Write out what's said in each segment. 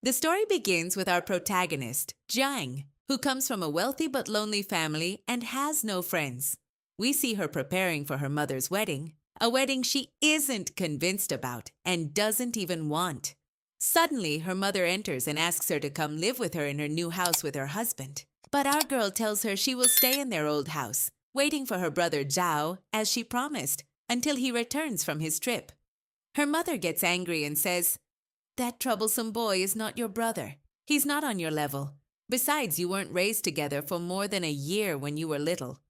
The story begins with our protagonist, Jiang, who comes from a wealthy but lonely family and has no friends. We see her preparing for her mother's wedding, a wedding she isn't convinced about and doesn't even want. Suddenly, her mother enters and asks her to come live with her in her new house with her husband. But our girl tells her she will stay in their old house, waiting for her brother Zhao, as she promised, until he returns from his trip. Her mother gets angry and says, "That troublesome boy is not your brother. He's not on your level. Besides, you weren't raised together for more than a year when you were little.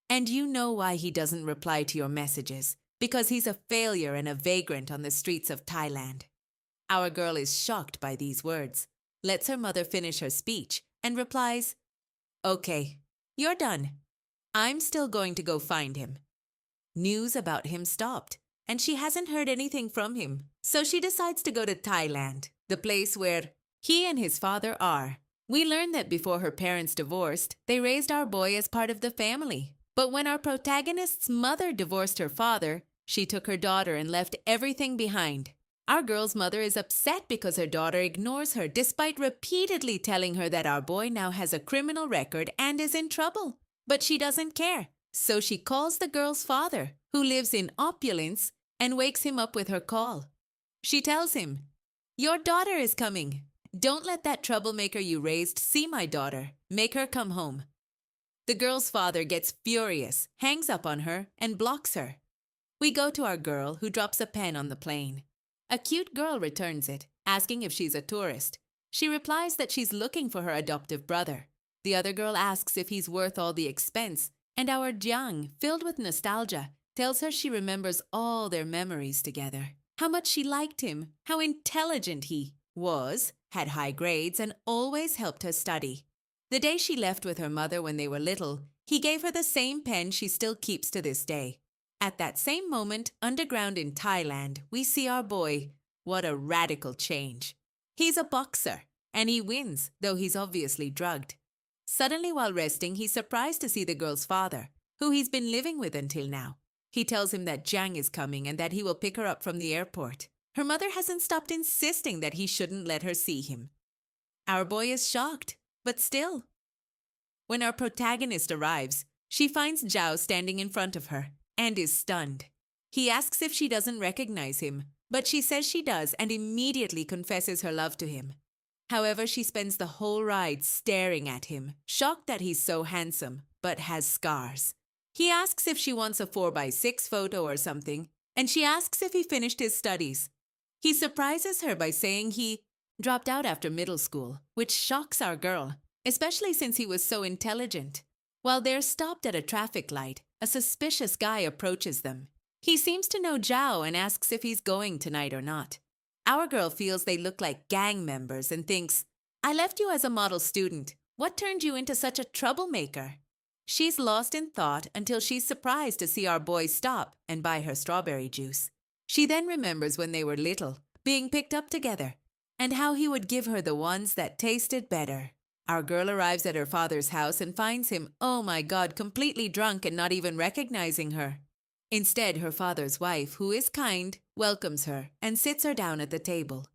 And you know why he doesn't reply to your messages, because he's a failure and a vagrant on the streets of Thailand." Our girl is shocked by these words, lets her mother finish her speech, and replies, "Okay, you're done. I'm still going to go find him." News about him stopped, and she hasn't heard anything from him. So she decides to go to Thailand, the place where he and his father are. We learn that before her parents divorced, they raised our boy as part of the family. But when our protagonist's mother divorced her father, she took her daughter and left everything behind. Our girl's mother is upset because her daughter ignores her despite repeatedly telling her that our boy now has a criminal record and is in trouble. But she doesn't care. So she calls the girl's father, who lives in opulence, and wakes him up with her call. She tells him, "Your daughter is coming. Don't let that troublemaker you raised see my daughter. Make her come home." The girl's father gets furious, hangs up on her, and blocks her. We go to our girl, who drops a pen on the plane. A cute girl returns it, asking if she's a tourist. She replies that she's looking for her adoptive brother. The other girl asks if he's worth all the expense, and our Jiang, filled with nostalgia, tells her she remembers all their memories together. How much she liked him, how intelligent he was, had high grades, and always helped her study. The day she left with her mother when they were little, he gave her the same pen she still keeps to this day. At that same moment, underground in Thailand, we see our boy. What a radical change. He's a boxer, and he wins, though he's obviously drugged. Suddenly, while resting, he's surprised to see the girl's father, who he's been living with until now. He tells him that Jiang is coming and that he will pick her up from the airport. Her mother hasn't stopped insisting that he shouldn't let her see him. Our boy is shocked, but still. When our protagonist arrives, she finds Zhao standing in front of her and is stunned. He asks if she doesn't recognize him, but she says she does and immediately confesses her love to him. However, she spends the whole ride staring at him, shocked that he's so handsome, but has scars. He asks if she wants a 4x6 photo or something, and she asks if he finished his studies. He surprises her by saying he dropped out after middle school, which shocks our girl, especially since he was so intelligent. While they're stopped at a traffic light, a suspicious guy approaches them. He seems to know Zhao and asks if he's going tonight or not. Our girl feels they look like gang members and thinks, "I left you as a model student. What turned you into such a troublemaker?" She's lost in thought until she's surprised to see our boy stop and buy her strawberry juice. She then remembers when they were little, being picked up together, and how he would give her the ones that tasted better. Our girl arrives at her father's house and finds him, oh my God, completely drunk and not even recognizing her. Instead, her father's wife, who is kind, welcomes her and sits her down at the table.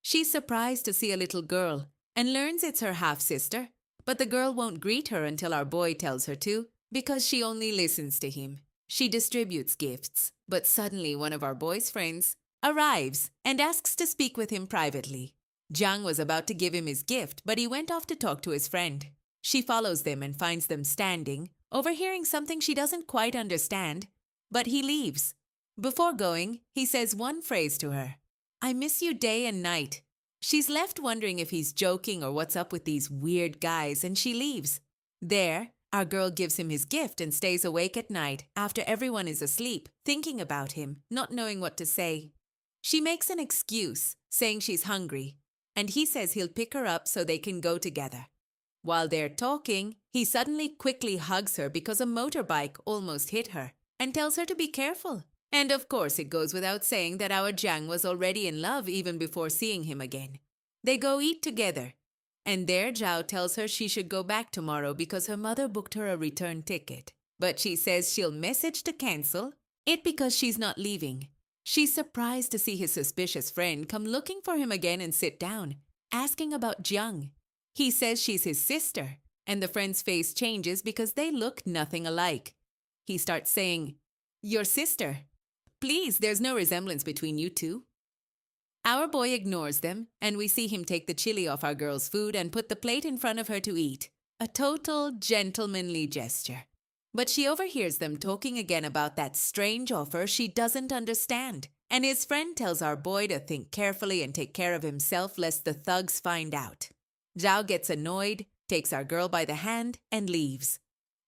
She's surprised to see a little girl and learns it's her half-sister, but the girl won't greet her until our boy tells her to, because she only listens to him. She distributes gifts, but suddenly one of our boy's friends arrives and asks to speak with him privately. Jiang was about to give him his gift, but he went off to talk to his friend. She follows them and finds them standing, overhearing something she doesn't quite understand, but he leaves. Before going, he says one phrase to her, "I miss you day and night." She's left wondering if he's joking or what's up with these weird guys, and she leaves. There, our girl gives him his gift and stays awake at night after everyone is asleep, thinking about him, not knowing what to say. She makes an excuse, saying she's hungry, and he says he'll pick her up so they can go together. While they're talking, he suddenly quickly hugs her because a motorbike almost hit her and tells her to be careful. And of course, it goes without saying that our Jiang was already in love even before seeing him again. They go eat together, and there Zhao tells her she should go back tomorrow because her mother booked her a return ticket. But she says she'll message to cancel it because she's not leaving. She's surprised to see his suspicious friend come looking for him again and sit down, asking about Jiang. He says she's his sister, and the friend's face changes because they look nothing alike. He starts saying, "Your sister. Please, there's no resemblance between you two." Our boy ignores them, and we see him take the chili off our girl's food and put the plate in front of her to eat. A total gentlemanly gesture. But she overhears them talking again about that strange offer she doesn't understand, and his friend tells our boy to think carefully and take care of himself lest the thugs find out. Zhao gets annoyed, takes our girl by the hand, and leaves.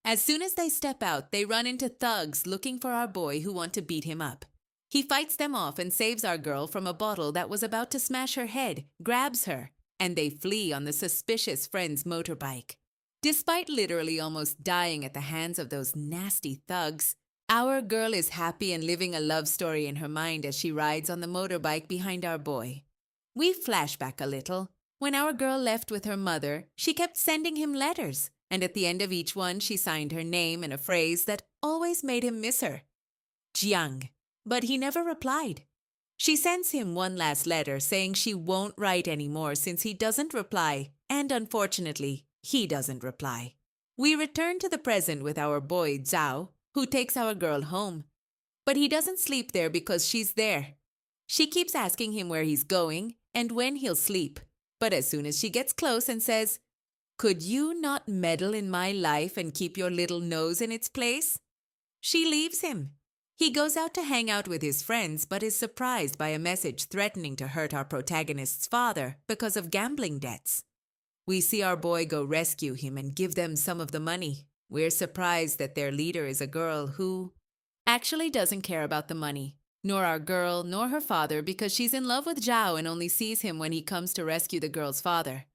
As soon as they step out, they run into thugs looking for our boy who want to beat him up. He fights them off and saves our girl from a bottle that was about to smash her head, grabs her, and they flee on the suspicious friend's motorbike. Despite literally almost dying at the hands of those nasty thugs, our girl is happy and living a love story in her mind as she rides on the motorbike behind our boy. We flash back a little. When our girl left with her mother, she kept sending him letters, and at the end of each one she signed her name and a phrase that always made him miss her. Jiang. But he never replied. She sends him one last letter saying she won't write anymore since he doesn't reply, and unfortunately, he doesn't reply. We return to the present with our boy Zhao, who takes our girl home. But he doesn't sleep there because she's there. She keeps asking him where he's going and when he'll sleep. But as soon as she gets close and says, "Could you not meddle in my life and keep your little nose in its place?" she leaves him. He goes out to hang out with his friends but is surprised by a message threatening to hurt our protagonist's father because of gambling debts. We see our boy go rescue him and give them some of the money. We're surprised that their leader is a girl who actually doesn't care about the money, nor our girl nor her father, because she's in love with Zhao and only sees him when he comes to rescue the girl's father.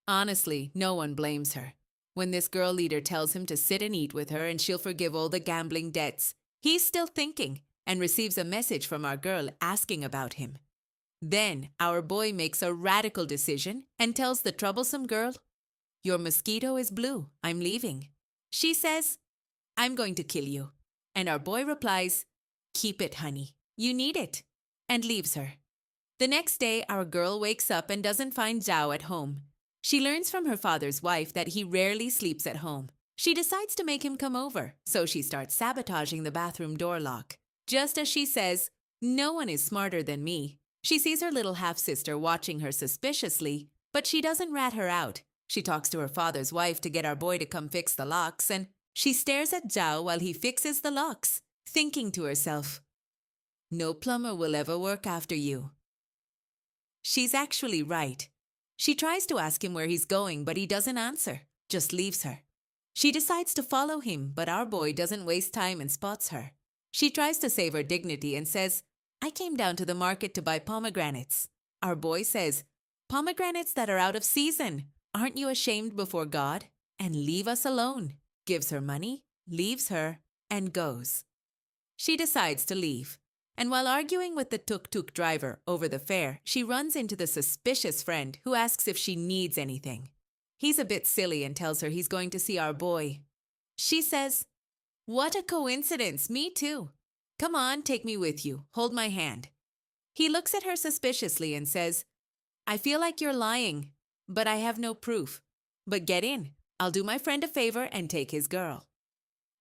Honestly, no one blames her. When this girl leader tells him to sit and eat with her and she'll forgive all the gambling debts, he's still thinking and receives a message from our girl asking about him. Then our boy makes a radical decision and tells the troublesome girl, "Your mosquito is blue. I'm leaving." She says, "I'm going to kill you." And our boy replies, "Keep it, honey. You need it," and leaves her. The next day, our girl wakes up and doesn't find Zhao at home. She learns from her father's wife that he rarely sleeps at home. She decides to make him come over, so she starts sabotaging the bathroom door lock. Just as she says, "No one is smarter than me," she sees her little half-sister watching her suspiciously, but she doesn't rat her out. She talks to her father's wife to get our boy to come fix the locks, and she stares at Zhao while he fixes the locks, thinking to herself, "No plumber will ever work after you." She's actually right. She tries to ask him where he's going, but he doesn't answer, just leaves her. She decides to follow him, but our boy doesn't waste time and spots her. She tries to save her dignity and says, "I came down to the market to buy pomegranates." Our boy says, "Pomegranates that are out of season. Aren't you ashamed before God? And leave us alone." Gives her money, leaves her, and goes. She decides to leave. And while arguing with the tuk-tuk driver over the fare, she runs into the suspicious friend who asks if she needs anything. He's a bit silly and tells her he's going to see our boy. She says, "What a coincidence, me too. Come on, take me with you. Hold my hand." He looks at her suspiciously and says, "I feel like you're lying, but I have no proof. But get in. I'll do my friend a favor and take his girl."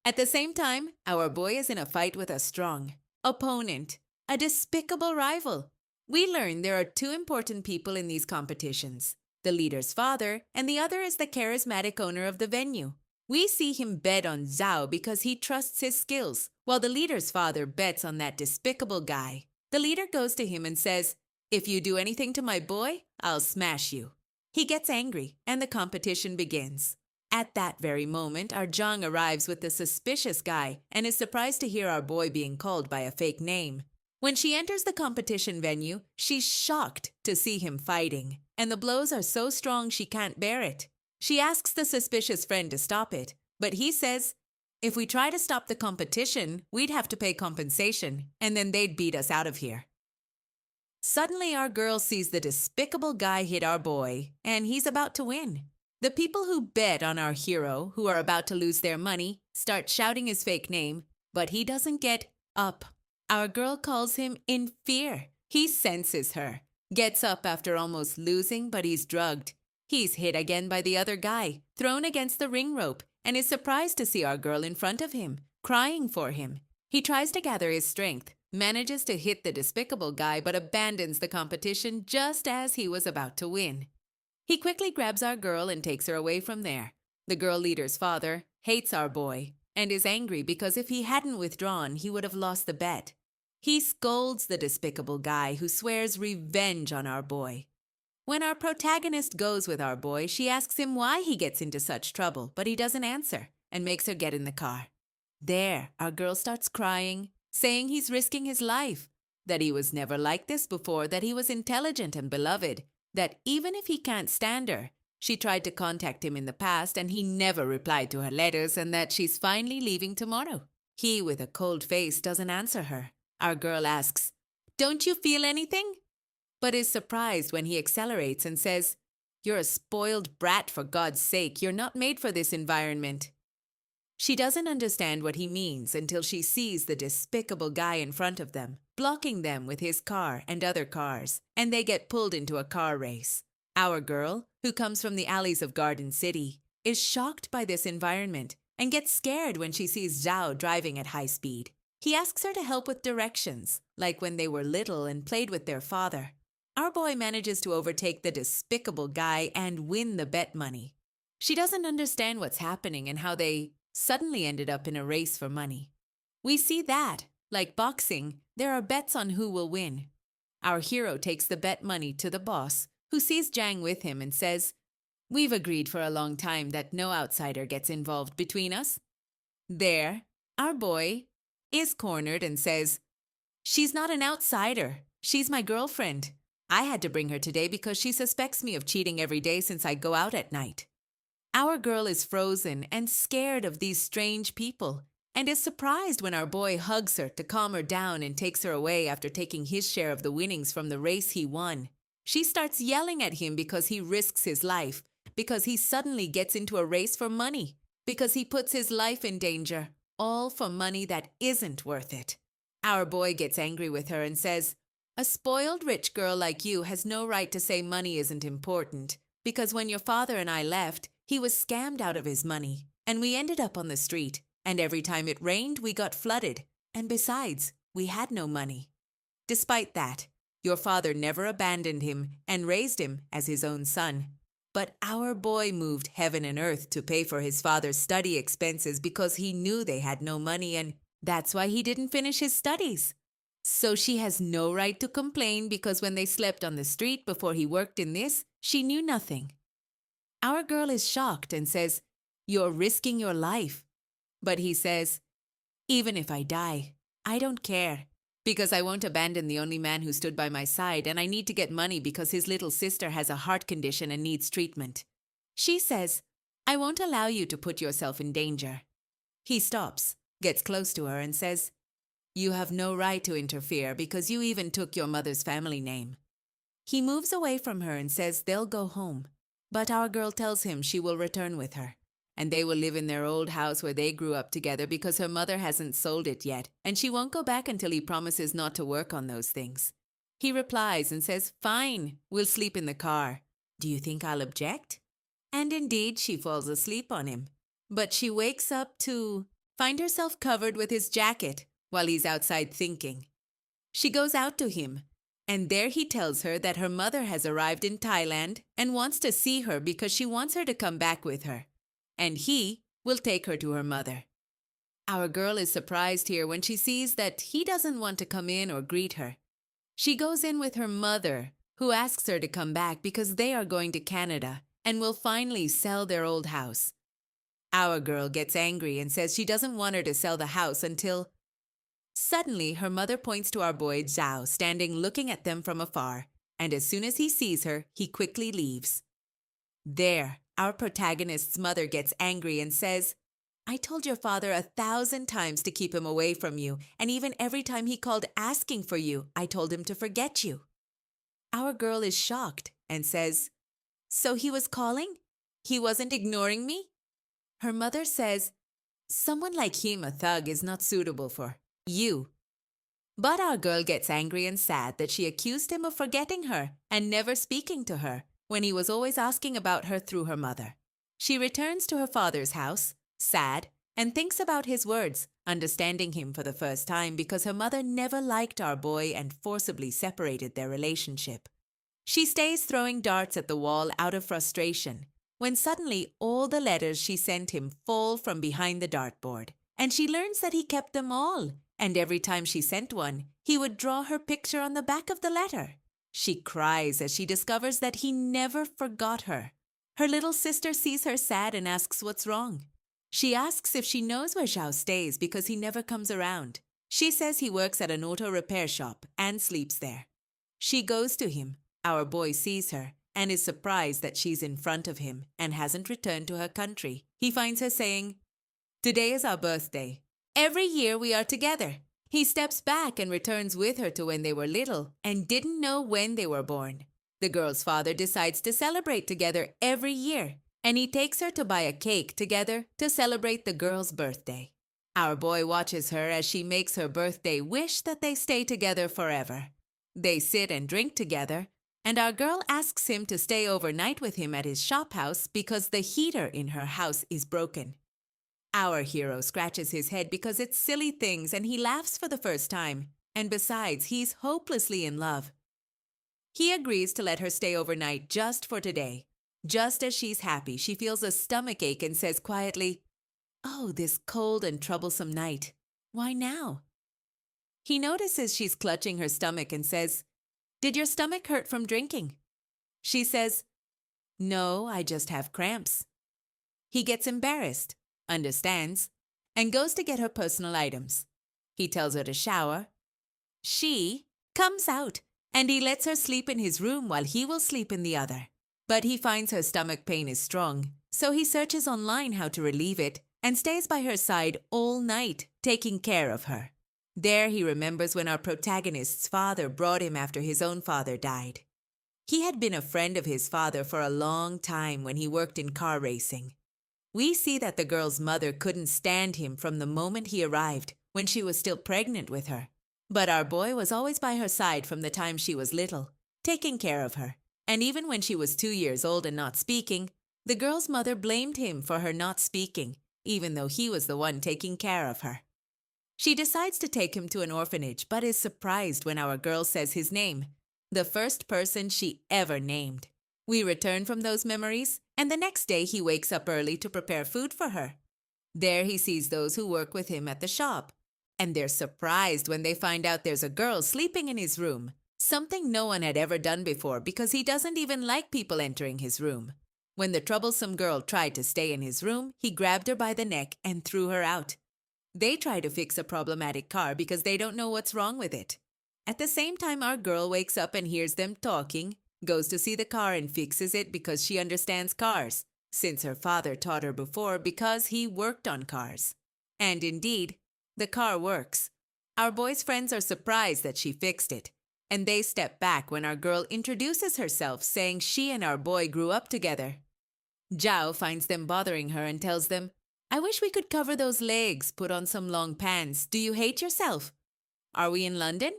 At the same time, our boy is in a fight with a strong opponent, a despicable rival. We learn there are two important people in these competitions, the leader's father, and the other is the charismatic owner of the venue. We see him bet on Zhao because he trusts his skills, while the leader's father bets on that despicable guy. The leader goes to him and says, "If you do anything to my boy, I'll smash you." He gets angry, and the competition begins. At that very moment, our Zhang arrives with the suspicious guy and is surprised to hear our boy being called by a fake name. When she enters the competition venue, she's shocked to see him fighting, and the blows are so strong she can't bear it. She asks the suspicious friend to stop it, but he says, "If we try to stop the competition, we'd have to pay compensation, and then they'd beat us out of here." Suddenly, our girl sees the despicable guy hit our boy, and he's about to win. The people who bet on our hero, who are about to lose their money, start shouting his fake name, but he doesn't get up. Our girl calls him in fear. He senses her. Gets up after almost losing, but he's drugged. He's hit again by the other guy, thrown against the ring rope, and is surprised to see our girl in front of him, crying for him. He tries to gather his strength, manages to hit the despicable guy, but abandons the competition just as he was about to win. He quickly grabs our girl and takes her away from there. The girl leader's father hates our boy and is angry because if he hadn't withdrawn, he would have lost the bet. He scolds the despicable guy who swears revenge on our boy. When our protagonist goes with our boy, she asks him why he gets into such trouble, but he doesn't answer and makes her get in the car. There, our girl starts crying, saying he's risking his life, that he was never like this before, that he was intelligent and beloved, that even if he can't stand her, she tried to contact him in the past and he never replied to her letters, and that she's finally leaving tomorrow. He, with a cold face, doesn't answer her. Our girl asks, "Don't you feel anything?" But is surprised when he accelerates and says, "You're a spoiled brat, for God's sake. You're not made for this environment." She doesn't understand what he means until she sees the despicable guy in front of them, blocking them with his car and other cars, and they get pulled into a car race. Our girl, who comes from the alleys of Garden City, is shocked by this environment and gets scared when she sees Zhao driving at high speed. He asks her to help with directions, like when they were little and played with their father. Our boy manages to overtake the despicable guy and win the bet money. She doesn't understand what's happening and how they suddenly ended up in a race for money. We see that, like boxing, there are bets on who will win. Our hero takes the bet money to the boss, who sees Zhang with him and says, "We've agreed for a long time that no outsider gets involved between us." There, our boy is cornered and says, "She's not an outsider. She's my girlfriend. I had to bring her today because she suspects me of cheating every day since I go out at night." Our girl is frozen and scared of these strange people and is surprised when our boy hugs her to calm her down and takes her away after taking his share of the winnings from the race he won. She starts yelling at him because he risks his life, because he suddenly gets into a race for money, because he puts his life in danger, all for money that isn't worth it. Our boy gets angry with her and says, "A spoiled rich girl like you has no right to say money isn't important, because when your father and I left, he was scammed out of his money, and we ended up on the street, and every time it rained, we got flooded, and besides, we had no money. Despite that, your father never abandoned him and raised him as his own son. But our boy moved heaven and earth to pay for his father's study expenses because he knew they had no money, and that's why he didn't finish his studies. So she has no right to complain because when they slept on the street before he worked in this, she knew nothing." Our girl is shocked and says, "You're risking your life." But he says, "Even if I die, I don't care, because I won't abandon the only man who stood by my side, and I need to get money because his little sister has a heart condition and needs treatment." She says, "I won't allow you to put yourself in danger." He stops, gets close to her and says, "You have no right to interfere because you even took your mother's family name." He moves away from her and says they'll go home. But our girl tells him she will return with her, and they will live in their old house where they grew up together because her mother hasn't sold it yet, and she won't go back until he promises not to work on those things. He replies and says, "Fine, we'll sleep in the car. Do you think I'll object?" And indeed, she falls asleep on him. But she wakes up to find herself covered with his jacket while he's outside thinking. She goes out to him, and there he tells her that her mother has arrived in Thailand and wants to see her because she wants her to come back with her, and he will take her to her mother. Our girl is surprised here when she sees that he doesn't want to come in or greet her. She goes in with her mother, who asks her to come back because they are going to Canada and will finally sell their old house. Our girl gets angry and says she doesn't want her to sell the house until... Suddenly, her mother points to our boy Zhao standing looking at them from afar, and as soon as he sees her, he quickly leaves. There, our protagonist's mother gets angry and says, "I told your father 1,000 times to keep him away from you, and even every time he called asking for you, I told him to forget you." Our girl is shocked and says, "So he was calling? He wasn't ignoring me?" Her mother says, "Someone like him, a thug, is not suitable for you." But our girl gets angry and sad that she accused him of forgetting her and never speaking to her when he was always asking about her through her mother. She returns to her father's house, sad, and thinks about his words, understanding him for the first time because her mother never liked our boy and forcibly separated their relationship. She stays throwing darts at the wall out of frustration when suddenly all the letters she sent him fall from behind the dartboard, and she learns that he kept them all, and every time she sent one, he would draw her picture on the back of the letter. She cries as she discovers that he never forgot her. Her little sister sees her sad and asks what's wrong. She asks if she knows where Zhao stays because he never comes around. She says he works at an auto repair shop and sleeps there. She goes to him. Our boy sees her and is surprised that she's in front of him and hasn't returned to her country. He finds her saying, "Today is our birthday. Every year we are together." He steps back and returns with her to when they were little and didn't know when they were born. The girl's father decides to celebrate together every year, and he takes her to buy a cake together to celebrate the girl's birthday. Our boy watches her as she makes her birthday wish that they stay together forever. They sit and drink together, and our girl asks him to stay overnight with him at his shop house because the heater in her house is broken. Our hero scratches his head because it's silly things and he laughs for the first time, and besides, he's hopelessly in love. He agrees to let her stay overnight just for today. Just as she's happy, she feels a stomachache and says quietly, "Oh, this cold and troublesome night. Why now?" He notices she's clutching her stomach and says, "Did your stomach hurt from drinking?" She says, "No, I just have cramps." He gets embarrassed, understands, and goes to get her personal items. He tells her to shower. She comes out, and he lets her sleep in his room while he will sleep in the other. But he finds her stomach pain is strong, so he searches online how to relieve it and stays by her side all night, taking care of her. There he remembers when our protagonist's father brought him after his own father died. He had been a friend of his father for a long time when he worked in car racing. We see that the girl's mother couldn't stand him from the moment he arrived, when she was still pregnant with her. But our boy was always by her side from the time she was little, taking care of her. And even when she was 2 years old and not speaking, the girl's mother blamed him for her not speaking, even though he was the one taking care of her. She decides to take him to an orphanage, but is surprised when our girl says his name, the first person she ever named. We return from those memories, and the next day he wakes up early to prepare food for her. There he sees those who work with him at the shop, and they're surprised when they find out there's a girl sleeping in his room, something no one had ever done before because he doesn't even like people entering his room. When the troublesome girl tried to stay in his room, he grabbed her by the neck and threw her out. They try to fix a problematic car because they don't know what's wrong with it. At the same time, our girl wakes up and hears them talking, goes to see the car and fixes it because she understands cars, since her father taught her before because he worked on cars. And indeed, the car works. Our boy's friends are surprised that she fixed it, and they step back when our girl introduces herself, saying she and our boy grew up together. Zhao finds them bothering her and tells them, "I wish we could cover those legs, put on some long pants. Do you hate yourself? Are we in London?"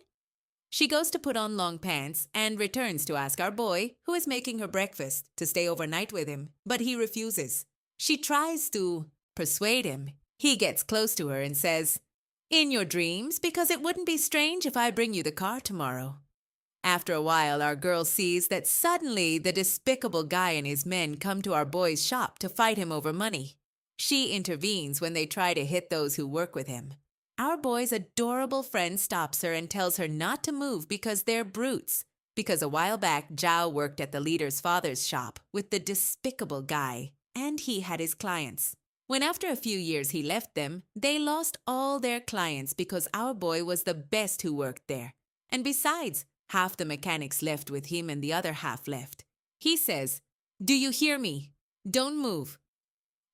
She goes to put on long pants and returns to ask our boy, who is making her breakfast, to stay overnight with him, but he refuses. She tries to persuade him. He gets close to her and says, "In your dreams, because it wouldn't be strange if I bring you the car tomorrow." After a while, our girl sees that suddenly the despicable guy and his men come to our boy's shop to fight him over money. She intervenes when they try to hit those who work with him. Our boy's adorable friend stops her and tells her not to move because they're brutes. Because a while back, Zhao worked at the leader's father's shop with the despicable guy, and he had his clients. When after a few years he left them, they lost all their clients because our boy was the best who worked there. And besides, half the mechanics left with him and the other half left. He says, "Do you hear me? Don't move."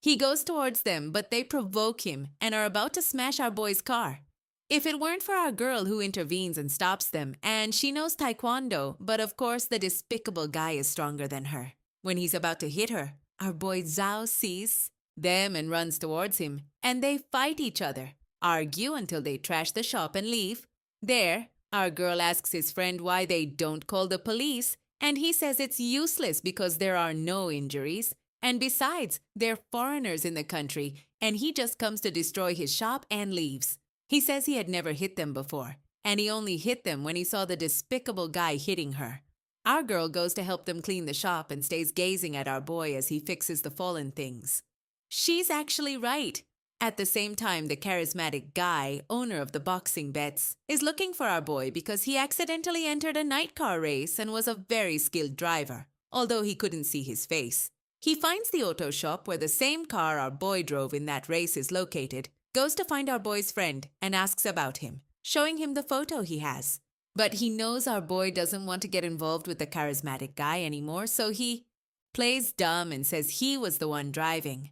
He goes towards them, but they provoke him and are about to smash our boy's car. If it weren't for our girl who intervenes and stops them, and she knows taekwondo, but of course the despicable guy is stronger than her. When he's about to hit her, our boy Zhao sees them and runs towards him, and they fight each other, argue until they trash the shop and leave. There, our girl asks his friend why they don't call the police, and he says it's useless because there are no injuries. And besides, they're foreigners in the country, and he just comes to destroy his shop and leaves. He says he had never hit them before, and he only hit them when he saw the despicable guy hitting her. Our girl goes to help them clean the shop and stays gazing at our boy as he fixes the fallen things. She's actually right. At the same time, the charismatic guy, owner of the boxing bets, is looking for our boy because he accidentally entered a night car race and was a very skilled driver, although he couldn't see his face. He finds the auto shop where the same car our boy drove in that race is located, goes to find our boy's friend, and asks about him, showing him the photo he has. But he knows our boy doesn't want to get involved with the charismatic guy anymore, so he plays dumb and says he was the one driving.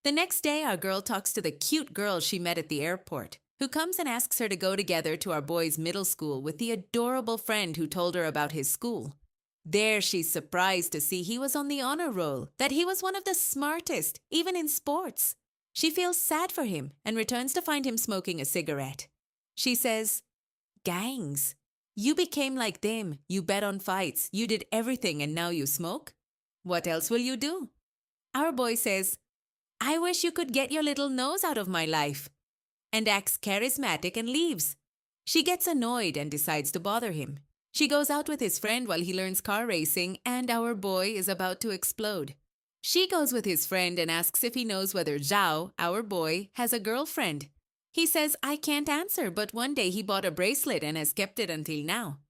The next day, our girl talks to the cute girl she met at the airport, who comes and asks her to go together to our boy's middle school with the adorable friend who told her about his school. There, she's surprised to see he was on the honor roll, that he was one of the smartest, even in sports. She feels sad for him and returns to find him smoking a cigarette. She says, "Gangs. You became like them. You bet on fights. You did everything and now you smoke? What else will you do?" Our boy says, "I wish you could get your little nose out of my life," and acts charismatic and leaves. She gets annoyed and decides to bother him. She goes out with his friend while he learns car racing, and our boy is about to explode. She goes with his friend and asks if he knows whether Zhao, our boy, has a girlfriend. He says, "I can't answer, but one day he bought a bracelet and has kept it until now."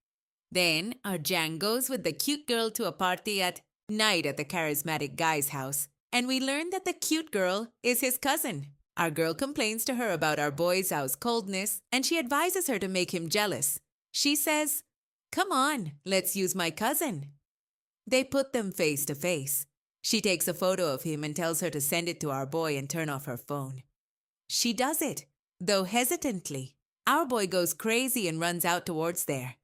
Then our Jiang goes with the cute girl to a party at night at the charismatic guy's house, and we learn that the cute girl is his cousin. Our girl complains to her about our boy Zhao's coldness, and she advises her to make him jealous. She says, "Come on, let's use my cousin." They put them face to face. She takes a photo of him and tells her to send it to our boy and turn off her phone. She does it, though hesitantly. Our boy goes crazy and runs out towards there.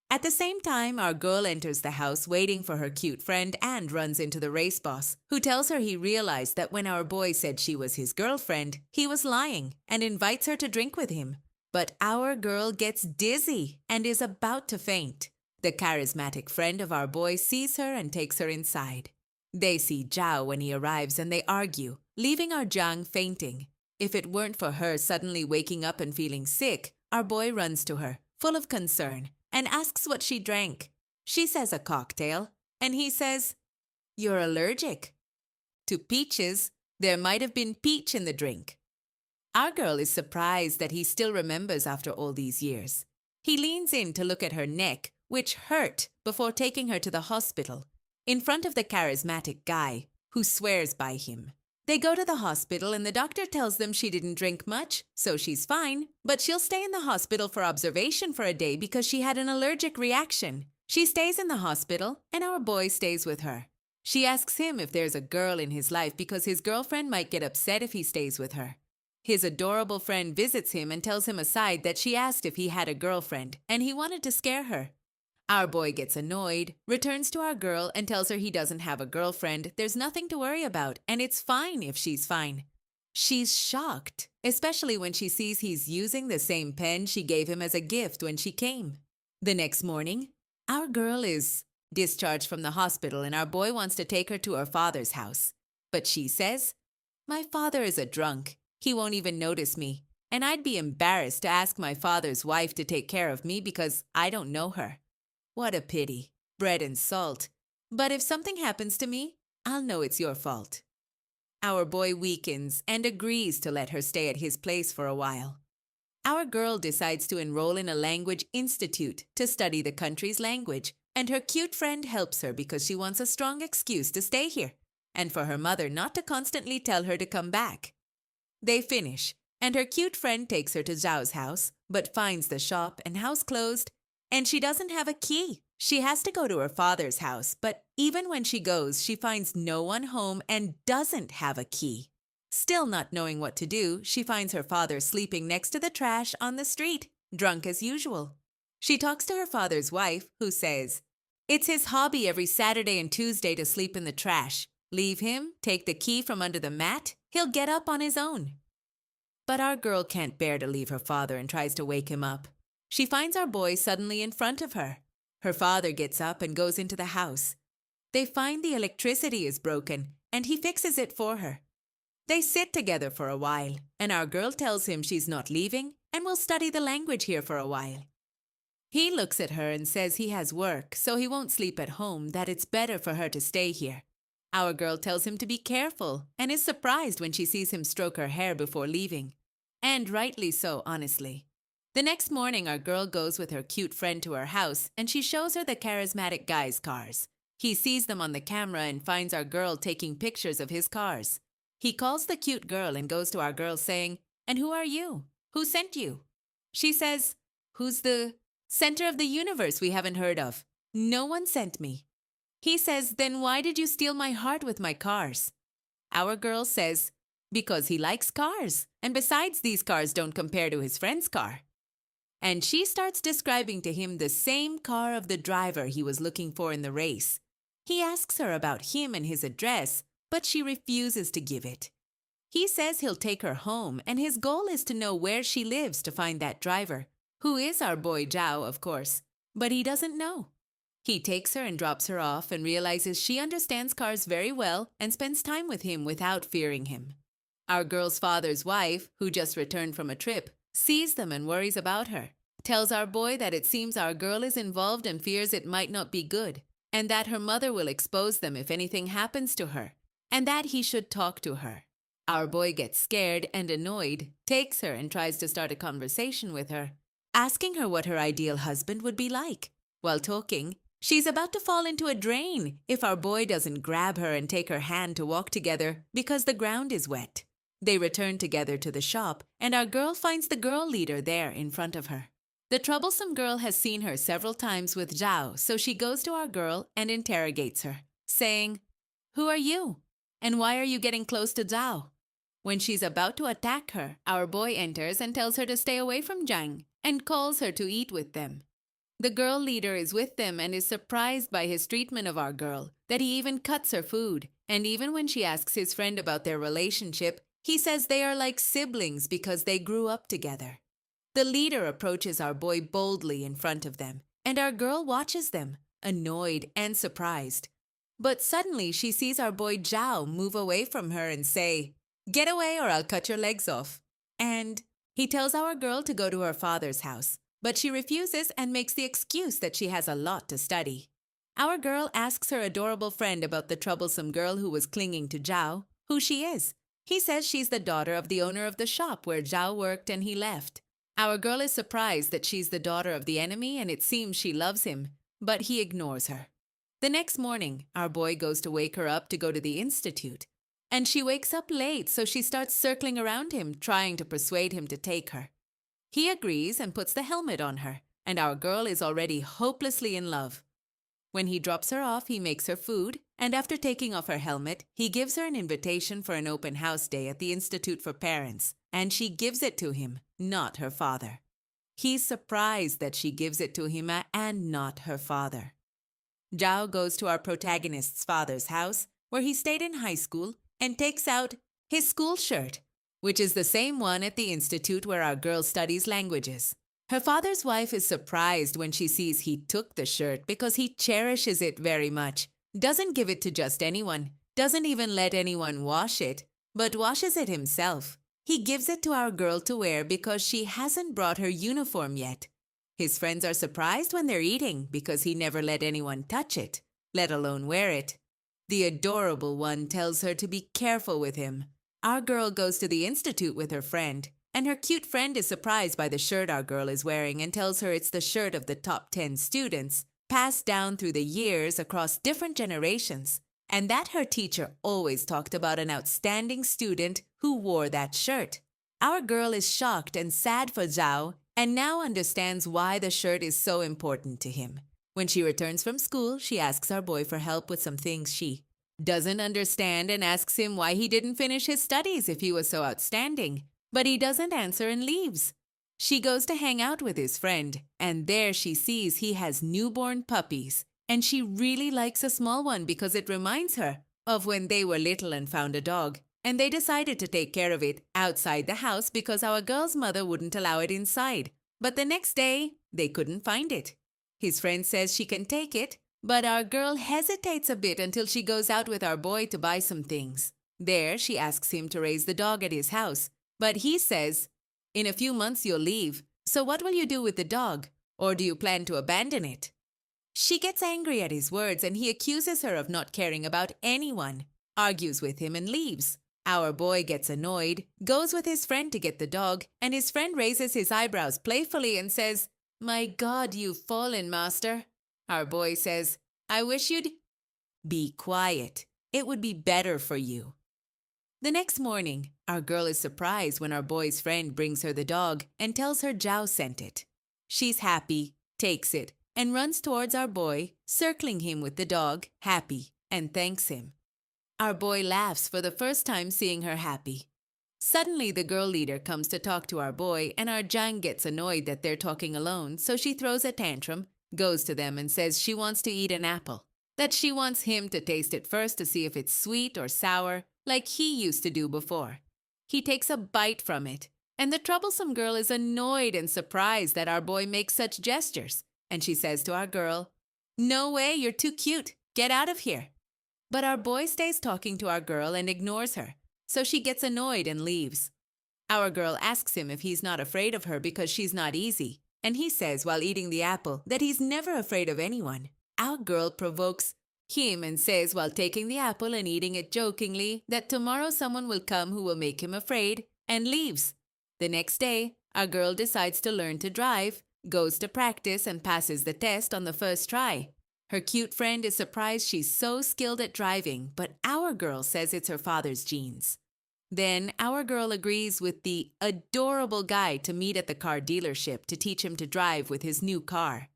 At the same time, our girl enters the house waiting for her cute friend and runs into the race boss, who tells her he realized that when our boy said she was his girlfriend, he was lying and invites her to drink with him. But our girl gets dizzy and is about to faint. The charismatic friend of our boy sees her and takes her inside. They see Zhao when he arrives and they argue, leaving our Jiang fainting. If it weren't for her suddenly waking up and feeling sick, our boy runs to her, full of concern, and asks what she drank. She says a cocktail, and he says, "You're allergic." To peaches, there might have been peach in the drink. Our girl is surprised that he still remembers after all these years. He leans in to look at her neck, which hurt, before taking her to the hospital, in front of the charismatic guy, who swears by him. They go to the hospital and the doctor tells them she didn't drink much, so she's fine, but she'll stay in the hospital for observation for a day because she had an allergic reaction. She stays in the hospital and our boy stays with her. She asks him if there's a girl in his life because his girlfriend might get upset if he stays with her. His adorable friend visits him and tells him aside that she asked if he had a girlfriend and he wanted to scare her. Our boy gets annoyed, returns to our girl and tells her he doesn't have a girlfriend, there's nothing to worry about, and it's fine if she's fine. She's shocked, especially when she sees he's using the same pen she gave him as a gift when she came. The next morning, our girl is discharged from the hospital and our boy wants to take her to her father's house. But she says, "My father is a drunk. He won't even notice me, and I'd be embarrassed to ask my father's wife to take care of me because I don't know her. What a pity, bread and salt. But if something happens to me, I'll know it's your fault." Our boy weakens and agrees to let her stay at his place for a while. Our girl decides to enroll in a language institute to study the country's language, and her cute friend helps her because she wants a strong excuse to stay here, and for her mother not to constantly tell her to come back. They finish, and her cute friend takes her to Zhao's house, but finds the shop and house closed, and she doesn't have a key. She has to go to her father's house, but even when she goes, she finds no one home and doesn't have a key. Still not knowing what to do, she finds her father sleeping next to the trash on the street, drunk as usual. She talks to her father's wife, who says, "It's his hobby every Saturday and Tuesday to sleep in the trash. Leave him, take the key from under the mat, he'll get up on his own." But our girl can't bear to leave her father and tries to wake him up. She finds our boy suddenly in front of her. Her father gets up and goes into the house. They find the electricity is broken, and he fixes it for her. They sit together for a while, and our girl tells him she's not leaving and will study the language here for a while. He looks at her and says he has work, so he won't sleep at home, that it's better for her to stay here. Our girl tells him to be careful and is surprised when she sees him stroke her hair before leaving. And rightly so, honestly. The next morning, our girl goes with her cute friend to her house, and she shows her the charismatic guy's cars. He sees them on the camera and finds our girl taking pictures of his cars. He calls the cute girl and goes to our girl saying, "And who are you? Who sent you?" She says, "Who's the center of the universe we haven't heard of? No one sent me." He says, "Then why did you steal my heart with my cars?" Our girl says, "Because he likes cars, and besides, these cars don't compare to his friend's car." And she starts describing to him the same car of the driver he was looking for in the race. He asks her about him and his address, but she refuses to give it. He says he'll take her home, and his goal is to know where she lives to find that driver, who is our boy Zhao, of course, but he doesn't know. He takes her and drops her off and realizes she understands cars very well and spends time with him without fearing him. Our girl's father's wife, who just returned from a trip, sees them and worries about her, tells our boy that it seems our girl is involved and fears it might not be good, and that her mother will expose them if anything happens to her, and that he should talk to her. Our boy gets scared and annoyed, takes her and tries to start a conversation with her, asking her what her ideal husband would be like. While talking, she's about to fall into a drain if our boy doesn't grab her and take her hand to walk together because the ground is wet. They return together to the shop, and our girl finds the girl leader there in front of her. The troublesome girl has seen her several times with Zhao, so she goes to our girl and interrogates her, saying, "Who are you? And why are you getting close to Zhao?" When she's about to attack her, our boy enters and tells her to stay away from Zhang and calls her to eat with them. The girl leader is with them and is surprised by his treatment of our girl, that he even cuts her food, and even when she asks his friend about their relationship, he says they are like siblings because they grew up together. The leader approaches our boy boldly in front of them, and our girl watches them, annoyed and surprised. But suddenly she sees our boy Zhao move away from her and say, "Get away or I'll cut your legs off." And he tells our girl to go to her father's house, but she refuses and makes the excuse that she has a lot to study. Our girl asks her adorable friend about the troublesome girl who was clinging to Zhao, who she is. He says she's the daughter of the owner of the shop where Zhao worked and he left. Our girl is surprised that she's the daughter of the enemy and it seems she loves him, but he ignores her. The next morning, our boy goes to wake her up to go to the institute, and she wakes up late, so she starts circling around him, trying to persuade him to take her. He agrees and puts the helmet on her, and our girl is already hopelessly in love. When he drops her off, he makes her food, and after taking off her helmet, he gives her an invitation for an open house day at the Institute for Parents, and she gives it to him, not her father. He's surprised that she gives it to him and not her father. Zhao goes to our protagonist's father's house, where he stayed in high school, and takes out his school shirt, which is the same one at the institute where our girl studies languages. Her father's wife is surprised when she sees he took the shirt because he cherishes it very much, doesn't give it to just anyone, doesn't even let anyone wash it, but washes it himself. He gives it to our girl to wear because she hasn't brought her uniform yet. His friends are surprised when they're eating because he never let anyone touch it, let alone wear it. The adorable one tells her to be careful with him. Our girl goes to the institute with her friend, and her cute friend is surprised by the shirt our girl is wearing and tells her it's the shirt of the top 10 students, passed down through the years across different generations, and that her teacher always talked about an outstanding student who wore that shirt. Our girl is shocked and sad for Zhao and now understands why the shirt is so important to him. When she returns from school, she asks our boy for help with some things she doesn't understand and asks him why he didn't finish his studies if he was so outstanding. But he doesn't answer and leaves. She goes to hang out with his friend, and there she sees he has newborn puppies, and she really likes a small one because it reminds her of when they were little and found a dog, and they decided to take care of it outside the house because our girl's mother wouldn't allow it inside. But the next day, they couldn't find it. His friend says she can take it, but our girl hesitates a bit until she goes out with our boy to buy some things. There, she asks him to raise the dog at his house, but he says, "In a few months you'll leave, so what will you do with the dog? Or do you plan to abandon it?" She gets angry at his words and he accuses her of not caring about anyone, argues with him and leaves. Our boy gets annoyed, goes with his friend to get the dog, and his friend raises his eyebrows playfully and says, "My God, you've fallen, master." Our boy says, "I wish you'd be quiet. It would be better for you." The next morning, our girl is surprised when our boy's friend brings her the dog and tells her Zhao sent it. She's happy, takes it, and runs towards our boy, circling him with the dog, happy, and thanks him. Our boy laughs for the first time seeing her happy. Suddenly, the girl leader comes to talk to our boy, and our Zhang gets annoyed that they're talking alone, so she throws a tantrum, goes to them and says she wants to eat an apple, that she wants him to taste it first to see if it's sweet or sour, like he used to do before. He takes a bite from it, and the troublesome girl is annoyed and surprised that our boy makes such gestures, and she says to our girl, "No way, you're too cute. Get out of here." But our boy stays talking to our girl and ignores her, so she gets annoyed and leaves. Our girl asks him if he's not afraid of her because she's not easy, and he says while eating the apple that he's never afraid of anyone. Our girl provokes him and says while taking the apple and eating it jokingly that tomorrow someone will come who will make him afraid, and leaves. The next day, our girl decides to learn to drive, goes to practice and passes the test on the first try. Her cute friend is surprised she's so skilled at driving, but our girl says it's her father's genes. Then our girl agrees with the adorable guy to meet at the car dealership to teach him to drive with his new car.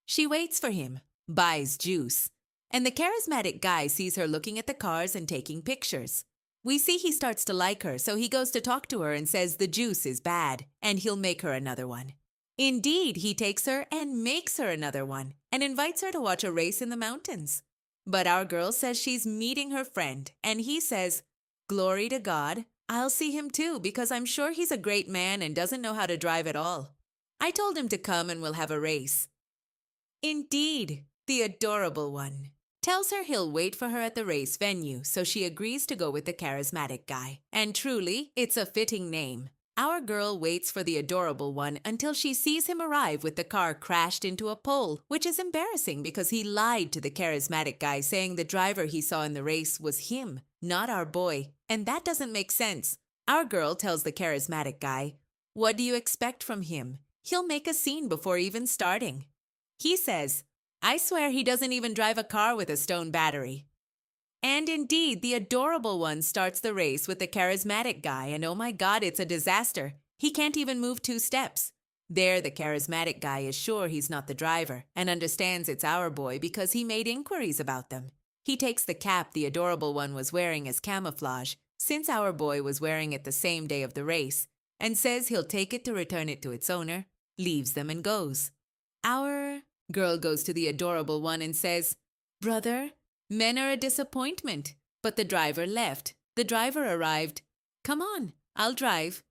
She waits for him, buys juice, and the charismatic guy sees her looking at the cars and taking pictures. We see he starts to like her, so he goes to talk to her and says the juice is bad, and he'll make her another one. Indeed, he takes her and makes her another one, and invites her to watch a race in the mountains. But our girl says she's meeting her friend, and he says, "Glory to God, I'll see him too because I'm sure he's a great man and doesn't know how to drive at all. I told him to come and we'll have a race." Indeed, the adorable one tells her he'll wait for her at the race venue, so she agrees to go with the charismatic guy. And truly, it's a fitting name. Our girl waits for the adorable one until she sees him arrive with the car crashed into a pole, which is embarrassing because he lied to the charismatic guy saying the driver he saw in the race was him, not our boy, and that doesn't make sense. Our girl tells the charismatic guy, "What do you expect from him? He'll make a scene before even starting." He says, "I swear he doesn't even drive a car with a stone battery." And indeed, the adorable one starts the race with the charismatic guy, and oh my God, it's a disaster. He can't even move 2 steps. There, the charismatic guy is sure he's not the driver and understands it's our boy because he made inquiries about them. He takes the cap the adorable one was wearing as camouflage, since our boy was wearing it the same day of the race, and says he'll take it to return it to its owner, leaves them and goes. Our girl goes to the adorable one and says, "Brother, men are a disappointment." But the driver left. The driver arrived. "Come on, I'll drive."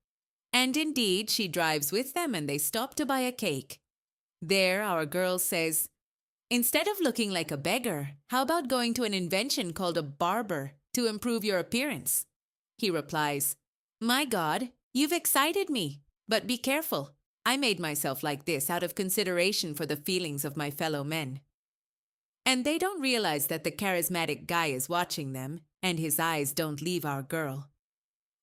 And indeed, she drives with them and they stop to buy a cake. There, our girl says, "Instead of looking like a beggar, how about going to an invention called a barber to improve your appearance?" He replies, "My God, you've excited me, but be careful. I made myself like this out of consideration for the feelings of my fellow men." And they don't realize that the charismatic guy is watching them, and his eyes don't leave our girl.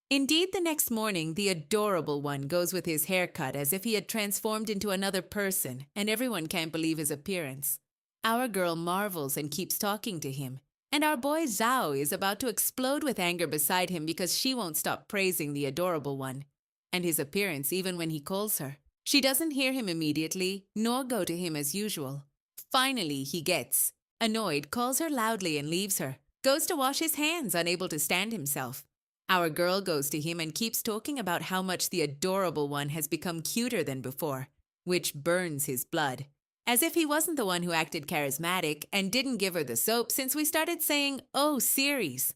Indeed, the next morning, the adorable one goes with his haircut as if he had transformed into another person, and everyone can't believe his appearance. Our girl marvels and keeps talking to him, and our boy Zhao is about to explode with anger beside him because she won't stop praising the adorable one, and his appearance even when he calls her. She doesn't hear him immediately, nor go to him as usual. Finally, he gets annoyed, calls her loudly and leaves her, goes to wash his hands, unable to stand himself. Our girl goes to him and keeps talking about how much the adorable one has become cuter than before, which burns his blood, as if he wasn't the one who acted charismatic and didn't give her the soap since we started saying, "Oh, series."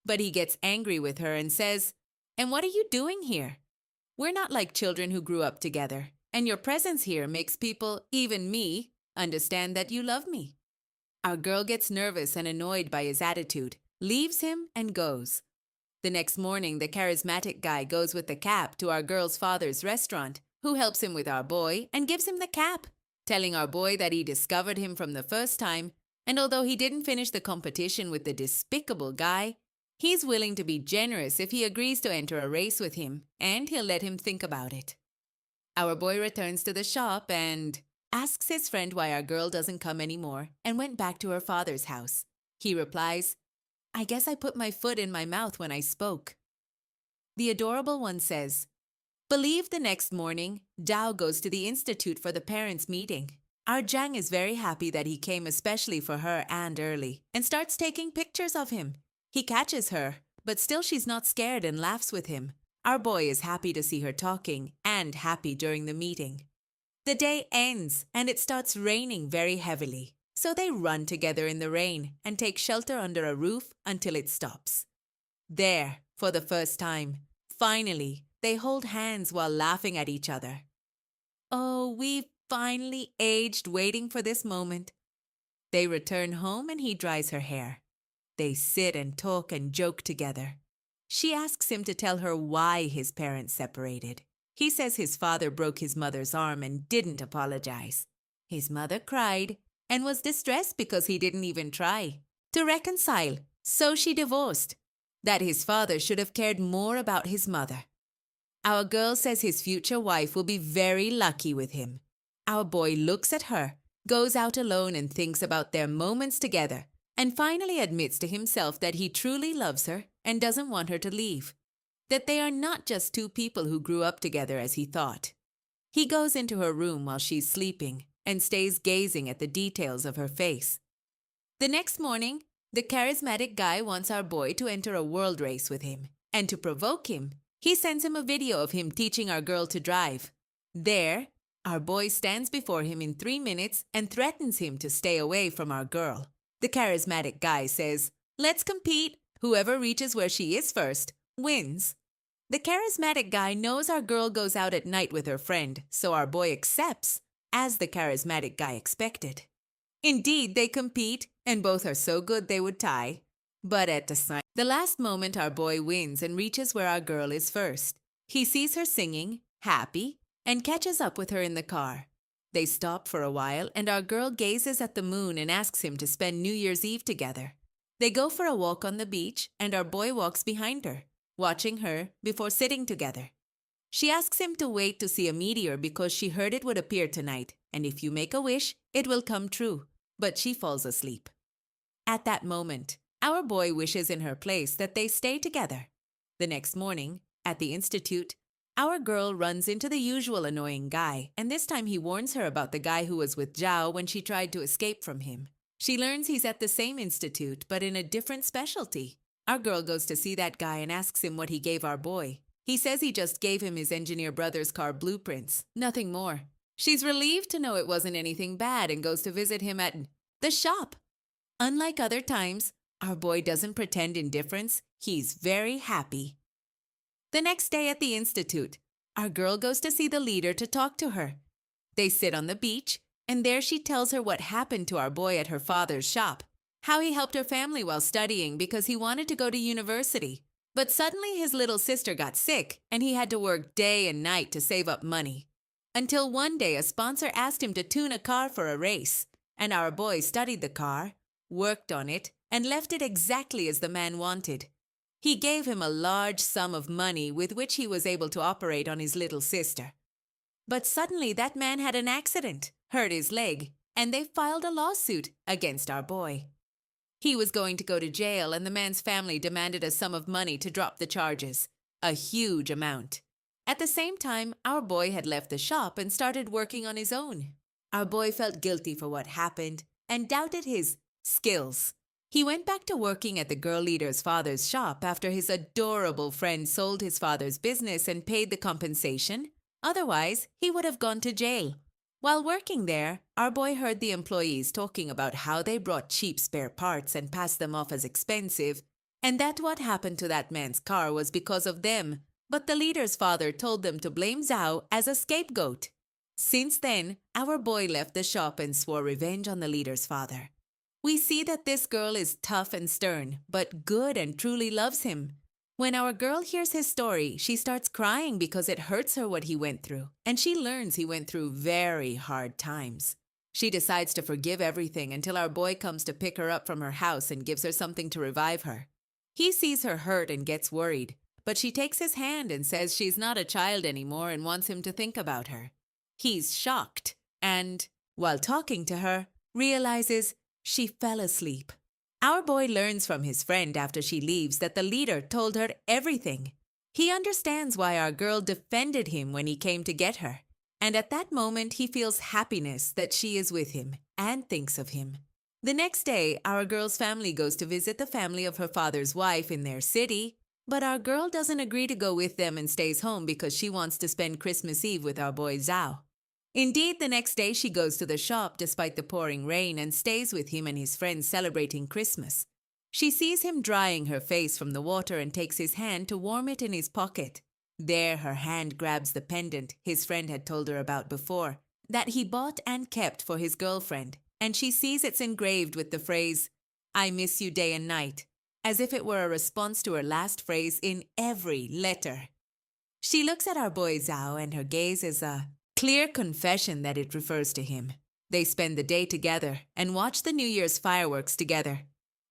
But he gets angry with her and says, "And what are you doing here? We're not like children who grew up together. and your presence here makes people, even me, understand that you love me. Our girl gets nervous and annoyed by his attitude, leaves him, and goes. The next morning, the charismatic guy goes with the cap to our girl's father's restaurant, who helps him with our boy and gives him the cap, telling our boy that he discovered him from the first time, and although he didn't finish the competition with the despicable guy, he's willing to be generous if he agrees to enter a race with him, and he'll let him think about it. Our boy returns to the shop and asks his friend why our girl doesn't come anymore and went back to her father's house. He replies, "I guess I put my foot in my mouth when I spoke." The adorable one says, "Believe the next morning, Dao goes to the institute for the parents' meeting. Our Jiang is very happy that he came especially for her and early, and starts taking pictures of him. He catches her, but still she's not scared and laughs with him. Our boy is happy to see her talking and happy during the meeting. The day ends and it starts raining very heavily, so they run together in the rain and take shelter under a roof until it stops. There, for the first time, finally, they hold hands while laughing at each other. Oh, we've finally aged waiting for this moment. They return home and he dries her hair. They sit and talk and joke together. She asks him to tell her why his parents separated. He says his father broke his mother's arm and didn't apologize. His mother cried and was distressed because he didn't even try to reconcile, so she divorced. That his father should have cared more about his mother. Our girl says his future wife will be very lucky with him. Our boy looks at her, goes out alone and thinks about their moments together, and finally admits to himself that he truly loves her and doesn't want her to leave. That they are not just two people who grew up together as he thought. He goes into her room while she's sleeping and stays gazing at the details of her face. The next morning, the charismatic guy wants our boy to enter a world race with him, and to provoke him, he sends him a video of him teaching our girl to drive. There, our boy stands before him in 3 minutes and threatens him to stay away from our girl. The charismatic guy says, "Let's compete. Whoever reaches where she is first wins." The charismatic guy knows our girl goes out at night with her friend, so our boy accepts, as the charismatic guy expected. Indeed, they compete, and both are so good they would tie. But at the last moment, our boy wins and reaches where our girl is first. He sees her singing, happy, and catches up with her in the car. They stop for a while, and our girl gazes at the moon and asks him to spend New Year's Eve together. They go for a walk on the beach, and our boy walks behind her, watching her before sitting together. She asks him to wait to see a meteor because she heard it would appear tonight, and if you make a wish, it will come true. But she falls asleep. At that moment, our boy wishes in her place that they stay together. The next morning, at the institute, our girl runs into the usual annoying guy, and this time he warns her about the guy who was with Zhao when she tried to escape from him. She learns he's at the same institute, but in a different specialty. Our girl goes to see that guy and asks him what he gave our boy. He says he just gave him his engineer brother's car blueprints, nothing more. She's relieved to know it wasn't anything bad and goes to visit him at the shop. Unlike other times, our boy doesn't pretend indifference. He's very happy. The next day at the institute, our girl goes to see the leader to talk to her. They sit on the beach, and there she tells her what happened to our boy at her father's shop, how he helped her family while studying because he wanted to go to university. But suddenly his little sister got sick, and he had to work day and night to save up money. Until one day a sponsor asked him to tune a car for a race, and our boy studied the car, worked on it, and left it exactly as the man wanted. He gave him a large sum of money with which he was able to operate on his little sister. But suddenly that man had an accident, hurt his leg, and they filed a lawsuit against our boy. He was going to go to jail, and the man's family demanded a sum of money to drop the charges, a huge amount. At the same time, our boy had left the shop and started working on his own. Our boy felt guilty for what happened and doubted his skills. He went back to working at the girl leader's father's shop after his adorable friend sold his father's business and paid the compensation. Otherwise, he would have gone to jail. While working there, our boy heard the employees talking about how they brought cheap spare parts and passed them off as expensive, and that what happened to that man's car was because of them. But the leader's father told them to blame Zhao as a scapegoat. Since then, our boy left the shop and swore revenge on the leader's father. We see that this girl is tough and stern, but good and truly loves him. When our girl hears his story, she starts crying because it hurts her what he went through, and she learns he went through very hard times. She decides to forgive everything until our boy comes to pick her up from her house and gives her something to revive her. He sees her hurt and gets worried, but she takes his hand and says she's not a child anymore and wants him to think about her. He's shocked and, while talking to her, realizes she fell asleep. Our boy learns from his friend after she leaves that the leader told her everything. He understands why our girl defended him when he came to get her, and at that moment he feels happiness that she is with him and thinks of him. The next day, our girl's family goes to visit the family of her father's wife in their city, but our girl doesn't agree to go with them and stays home because she wants to spend Christmas Eve with our boy Zhao. Indeed, the next day she goes to the shop despite the pouring rain and stays with him and his friends celebrating Christmas. She sees him drying her face from the water and takes his hand to warm it in his pocket. There her hand grabs the pendant his friend had told her about before, that he bought and kept for his girlfriend, and she sees it's engraved with the phrase, "I miss you day and night," as if it were a response to her last phrase in every letter. She looks at our boy Zhao and her gaze is a clear confession that it refers to him. They spend the day together and watch the New Year's fireworks together.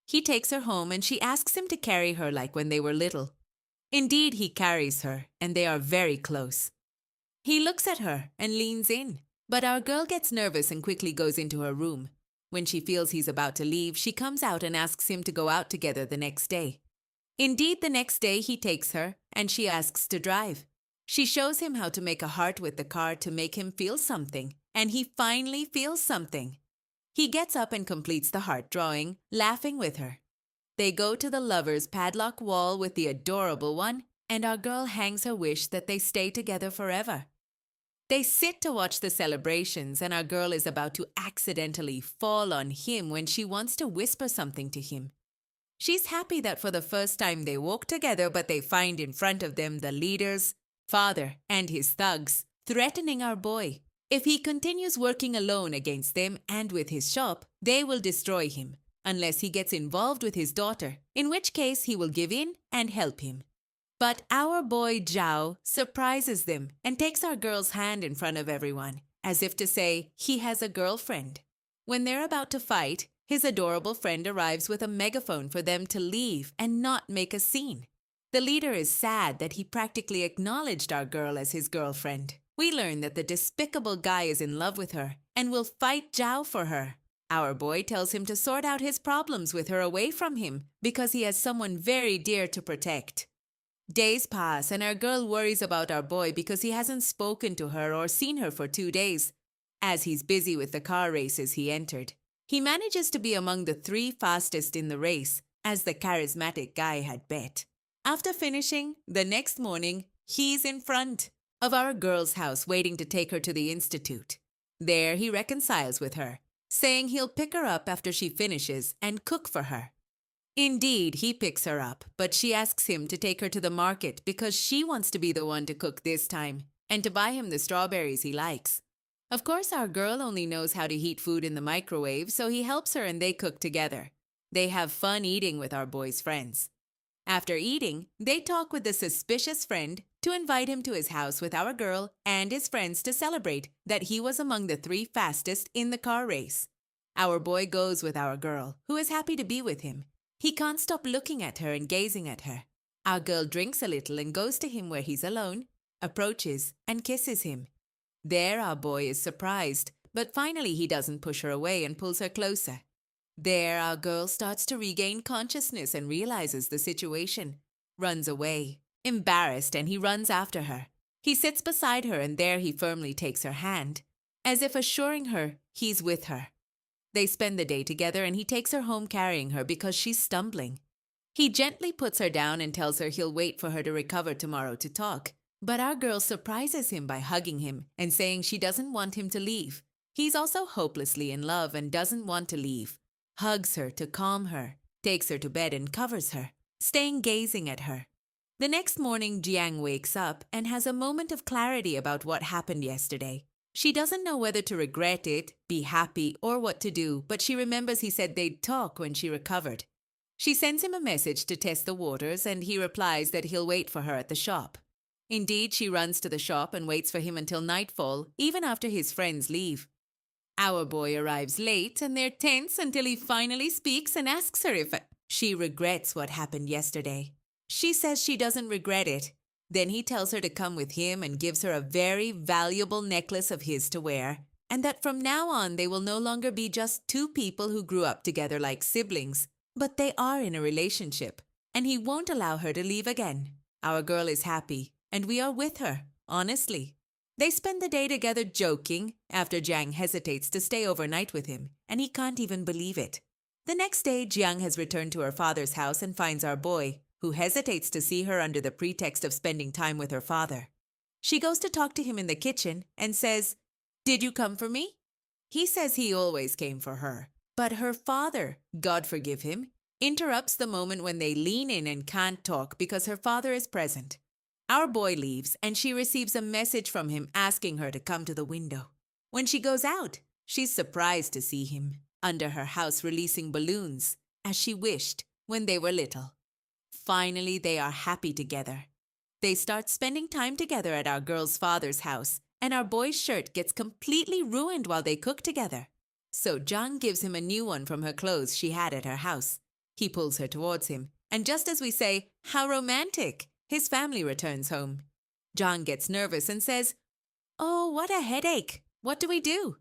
He takes her home and she asks him to carry her like when they were little. Indeed, he carries her and they are very close. He looks at her and leans in, but our girl gets nervous and quickly goes into her room. When she feels he's about to leave, she comes out and asks him to go out together the next day. Indeed, the next day he takes her and she asks to drive. She shows him how to make a heart with the car to make him feel something, and he finally feels something. He gets up and completes the heart drawing, laughing with her. They go to the lovers' padlock wall with the adorable one, and our girl hangs her wish that they stay together forever. They sit to watch the celebrations, and our girl is about to accidentally fall on him when she wants to whisper something to him. She's happy that for the first time they walk together, but they find in front of them the leader's father and his thugs, threatening our boy. If he continues working alone against them and with his shop, they will destroy him, unless he gets involved with his daughter, in which case he will give in and help him. But our boy Zhao surprises them and takes our girl's hand in front of everyone, as if to say he has a girlfriend. When they're about to fight, his adorable friend arrives with a megaphone for them to leave and not make a scene. The leader is sad that he practically acknowledged our girl as his girlfriend. We learn that the despicable guy is in love with her and will fight Zhao for her. Our boy tells him to sort out his problems with her away from him because he has someone very dear to protect. Days pass and our girl worries about our boy because he hasn't spoken to her or seen her for 2 days, as he's busy with the car races he entered. He manages to be among the 3 fastest in the race, as the charismatic guy had bet. After finishing, the next morning, he's in front of our girl's house waiting to take her to the institute. There he reconciles with her, saying he'll pick her up after she finishes and cook for her. Indeed, he picks her up, but she asks him to take her to the market because she wants to be the one to cook this time and to buy him the strawberries he likes. Of course, our girl only knows how to heat food in the microwave, so he helps her and they cook together. They have fun eating with our boy's friends. After eating, they talk with the suspicious friend to invite him to his house with our girl and his friends to celebrate that he was among the 3 fastest in the car race. Our boy goes with our girl, who is happy to be with him. He can't stop looking at her and gazing at her. Our girl drinks a little and goes to him where he's alone, approaches and kisses him. There our boy is surprised, but finally he doesn't push her away and pulls her closer. There our girl starts to regain consciousness and realizes the situation, runs away, embarrassed, and he runs after her. He sits beside her and there he firmly takes her hand, as if assuring her he's with her. They spend the day together and he takes her home carrying her because she's stumbling. He gently puts her down and tells her he'll wait for her to recover tomorrow to talk. But our girl surprises him by hugging him and saying she doesn't want him to leave. He's also hopelessly in love and doesn't want to leave. Hugs her to calm her, takes her to bed and covers her, staying gazing at her. The next morning, Jiang wakes up and has a moment of clarity about what happened yesterday. She doesn't know whether to regret it, be happy, or what to do, but she remembers he said they'd talk when she recovered. She sends him a message to test the waters, and he replies that he'll wait for her at the shop. Indeed, she runs to the shop and waits for him until nightfall, even after his friends leave. Our boy arrives late, and they're tense until he finally speaks and asks her if she regrets what happened yesterday. She says she doesn't regret it. Then he tells her to come with him and gives her a very valuable necklace of his to wear, and that from now on they will no longer be just two people who grew up together like siblings, but they are in a relationship, and he won't allow her to leave again. Our girl is happy, and we are with her, honestly. They spend the day together joking after Jiang hesitates to stay overnight with him, and he can't even believe it. The next day, Jiang has returned to her father's house and finds our boy, who hesitates to see her under the pretext of spending time with her father. She goes to talk to him in the kitchen and says, "Did you come for me?" He says he always came for her, but her father, God forgive him, interrupts the moment when they lean in and can't talk because her father is present. Our boy leaves, and she receives a message from him asking her to come to the window. When she goes out, she's surprised to see him under her house releasing balloons, as she wished when they were little. Finally, they are happy together. They start spending time together at our girl's father's house, and our boy's shirt gets completely ruined while they cook together. So Jiang gives him a new one from her clothes she had at her house. He pulls her towards him, and just as we say, "How romantic!" his family returns home. Jiang gets nervous and says, "Oh, what a headache! What do we do?"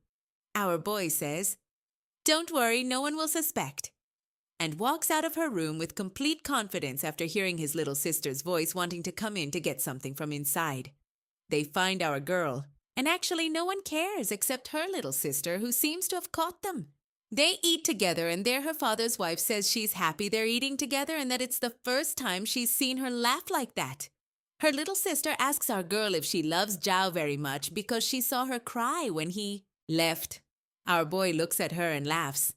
Our boy says, "Don't worry, no one will suspect," and walks out of her room with complete confidence after hearing his little sister's voice wanting to come in to get something from inside. They find our girl, and actually no one cares except her little sister, who seems to have caught them. They eat together, and there her father's wife says she's happy they're eating together and that it's the first time she's seen her laugh like that. Her little sister asks our girl if she loves Zhao very much because she saw her cry when he left. Our boy looks at her and laughs.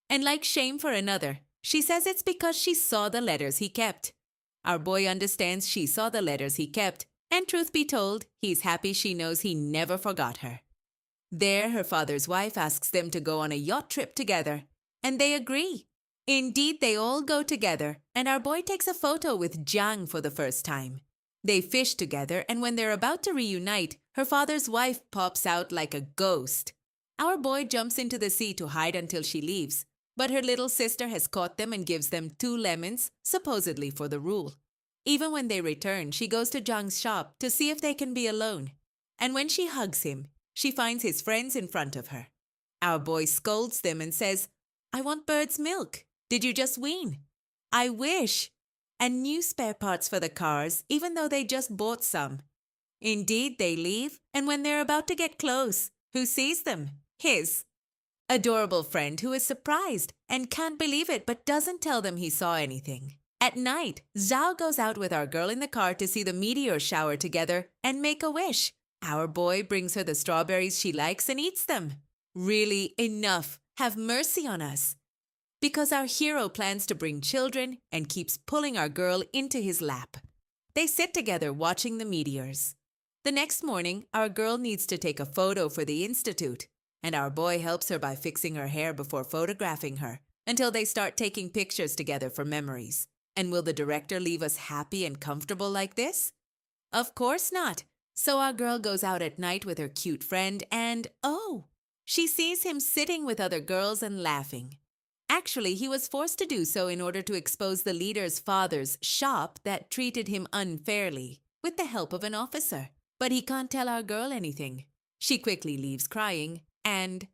And like shame for another, she says it's because she saw the letters he kept. Our boy understands she saw the letters he kept, and truth be told, he's happy she knows he never forgot her. There, her father's wife asks them to go on a yacht trip together, and they agree. Indeed, they all go together, and our boy takes a photo with Jiang for the first time. They fish together, and when they're about to reunite, her father's wife pops out like a ghost. Our boy jumps into the sea to hide until she leaves, but her little sister has caught them and gives them 2 lemons, supposedly for the rule. Even when they return, she goes to Jiang's shop to see if they can be alone, and when she hugs him, she finds his friends in front of her. Our boy scolds them and says, "I want bird's milk. Did you just wean?" "I wish." And new spare parts for the cars, even though they just bought some. Indeed, they leave, and when they're about to get close, who sees them? His adorable friend, who is surprised and can't believe it but doesn't tell them he saw anything. At night, Zhao goes out with our girl in the car to see the meteor shower together and make a wish. Our boy brings her the strawberries she likes and eats them. Really, enough. Have mercy on us. Because our hero plans to bring children and keeps pulling our girl into his lap. They sit together watching the meteors. The next morning, our girl needs to take a photo for the institute, and our boy helps her by fixing her hair before photographing her until they start taking pictures together for memories. And will the director leave us happy and comfortable like this? Of course not. So our girl goes out at night with her cute friend and, oh, she sees him sitting with other girls and laughing. Actually, he was forced to do so in order to expose the leader's father's shop that treated him unfairly, with the help of an officer. But he can't tell our girl anything. She quickly leaves crying and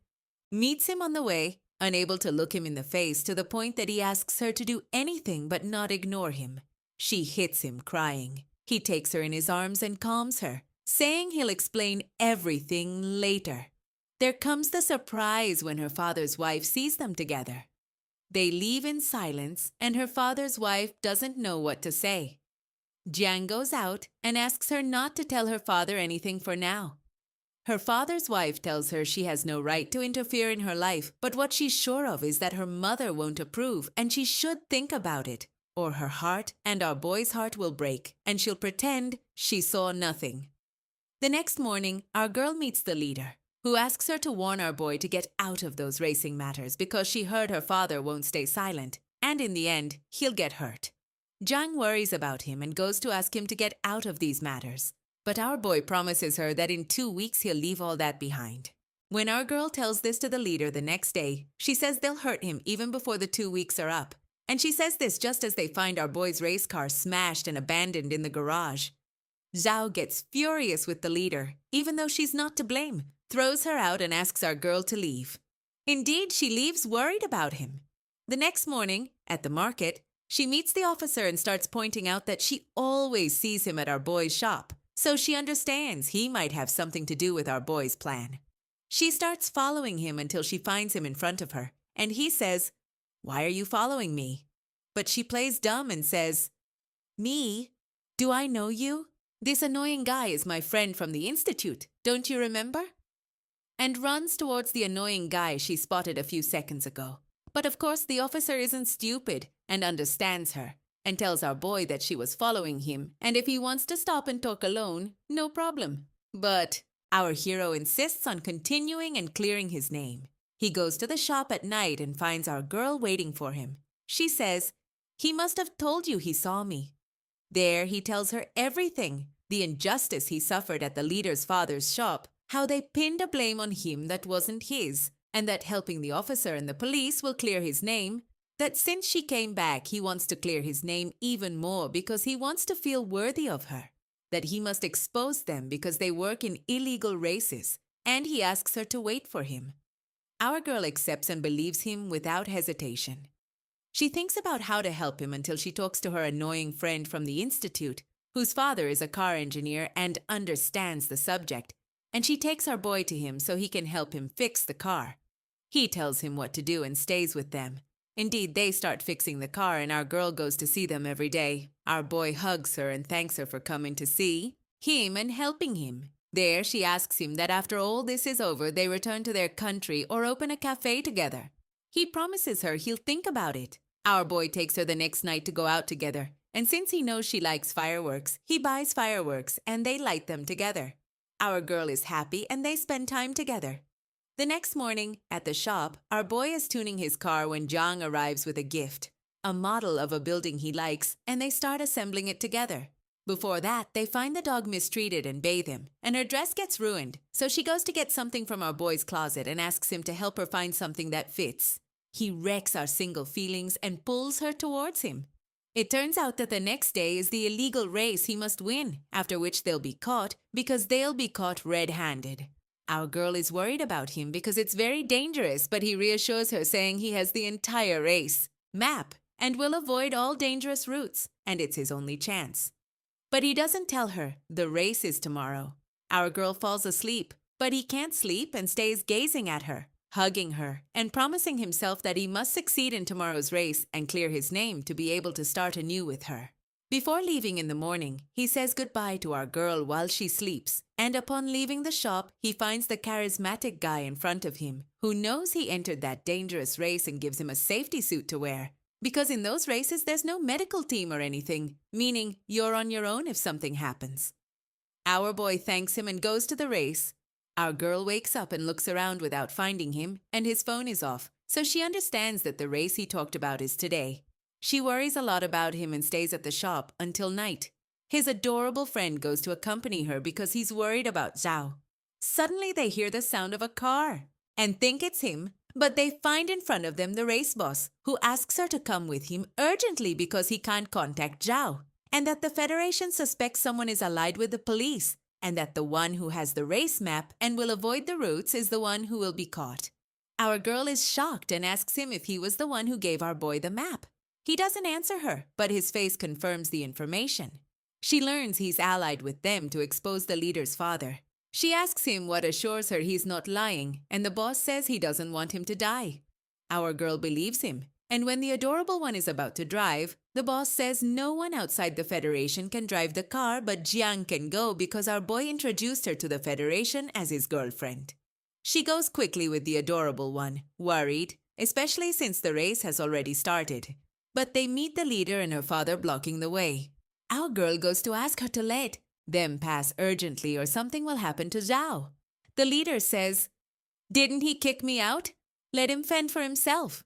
meets him on the way, unable to look him in the face to the point that he asks her to do anything but not ignore him. She hits him crying. He takes her in his arms and calms her, saying he'll explain everything later. There comes the surprise when her father's wife sees them together. They leave in silence, and her father's wife doesn't know what to say. Jiang goes out and asks her not to tell her father anything for now. Her father's wife tells her she has no right to interfere in her life, but what she's sure of is that her mother won't approve, and she should think about it, or her heart and our boy's heart will break, and she'll pretend she saw nothing. The next morning, our girl meets the leader. who asks her to warn our boy to get out of those racing matters because she heard her father won't stay silent, and in the end, he'll get hurt. Jiang worries about him and goes to ask him to get out of these matters. But our boy promises her that in 2 weeks he'll leave all that behind. When our girl tells this to the leader the next day, she says they'll hurt him even before the 2 weeks are up. And she says this just as they find our boy's race car smashed and abandoned in the garage. Zhao gets furious with the leader, even though she's not to blame, throws her out and asks our girl to leave. Indeed, she leaves worried about him. The next morning, at the market, she meets the officer and starts pointing out that she always sees him at our boy's shop, so she understands he might have something to do with our boy's plan. She starts following him until she finds him in front of her, and he says, "Why are you following me?" But she plays dumb and says, "Me? Do I know you? This annoying guy is my friend from the institute, don't you remember?" And runs towards the annoying guy she spotted a few seconds ago. But of course the officer isn't stupid and understands her, and tells our boy that she was following him, and if he wants to stop and talk alone, no problem. But our hero insists on continuing and clearing his name. He goes to the shop at night and finds our girl waiting for him. She says, "He must have told you he saw me." There he tells her everything, the injustice he suffered at the leader's father's shop, how they pinned a blame on him that wasn't his, and that helping the officer and the police will clear his name, that since she came back he wants to clear his name even more because he wants to feel worthy of her, that he must expose them because they work in illegal races, and he asks her to wait for him. Our girl accepts and believes him without hesitation. She thinks about how to help him until she talks to her annoying friend from the institute, whose father is a car engineer and understands the subject, and she takes our boy to him so he can help him fix the car. He tells him what to do and stays with them. Indeed, they start fixing the car and our girl goes to see them every day. Our boy hugs her and thanks her for coming to see him and helping him. There, she asks him that after all this is over, they return to their country or open a cafe together. He promises her he'll think about it. Our boy takes her the next night to go out together, and since he knows she likes fireworks, he buys fireworks and they light them together. Our girl is happy and they spend time together. The next morning, at the shop, our boy is tuning his car when Jiang arrives with a gift, a model of a building he likes, and they start assembling it together. Before that, they find the dog mistreated and bathe him, and her dress gets ruined, so she goes to get something from our boy's closet and asks him to help her find something that fits. He wrecks our single feelings and pulls her towards him. It turns out that the next day is the illegal race he must win, after which they'll be caught because they'll be caught red-handed. Our girl is worried about him because it's very dangerous, but he reassures her saying he has the entire race map and will avoid all dangerous routes, and it's his only chance. But he doesn't tell her the race is tomorrow. Our girl falls asleep, but he can't sleep and stays gazing at her, hugging her, and promising himself that he must succeed in tomorrow's race and clear his name to be able to start anew with her. Before leaving in the morning, he says goodbye to our girl while she sleeps, and upon leaving the shop, he finds the charismatic guy in front of him, who knows he entered that dangerous race and gives him a safety suit to wear. Because in those races, there's no medical team or anything, meaning you're on your own if something happens. Our boy thanks him and goes to the race. Our girl wakes up and looks around without finding him, and his phone is off, so she understands that the race he talked about is today. She worries a lot about him and stays at the shop until night. His adorable friend goes to accompany her because he's worried about Zhao. Suddenly they hear the sound of a car and think it's him, but they find in front of them the race boss, who asks her to come with him urgently because he can't contact Zhao, and that the Federation suspects someone is allied with the police, and that the one who has the race map and will avoid the routes is the one who will be caught. Our girl is shocked and asks him if he was the one who gave our boy the map. He doesn't answer her, but his face confirms the information. She learns he's allied with them to expose the leader's father. She asks him what assures her he's not lying, and the boss says he doesn't want him to die. Our girl believes him, and when the adorable one is about to drive, the boss says no one outside the Federation can drive the car, but Jiang can go because our boy introduced her to the Federation as his girlfriend. She goes quickly with the adorable one, worried, especially since the race has already started. But they meet the leader and her father blocking the way. Our girl goes to ask her to let them pass urgently or something will happen to Zhao. The leader says, "Didn't he kick me out? Let him fend for himself."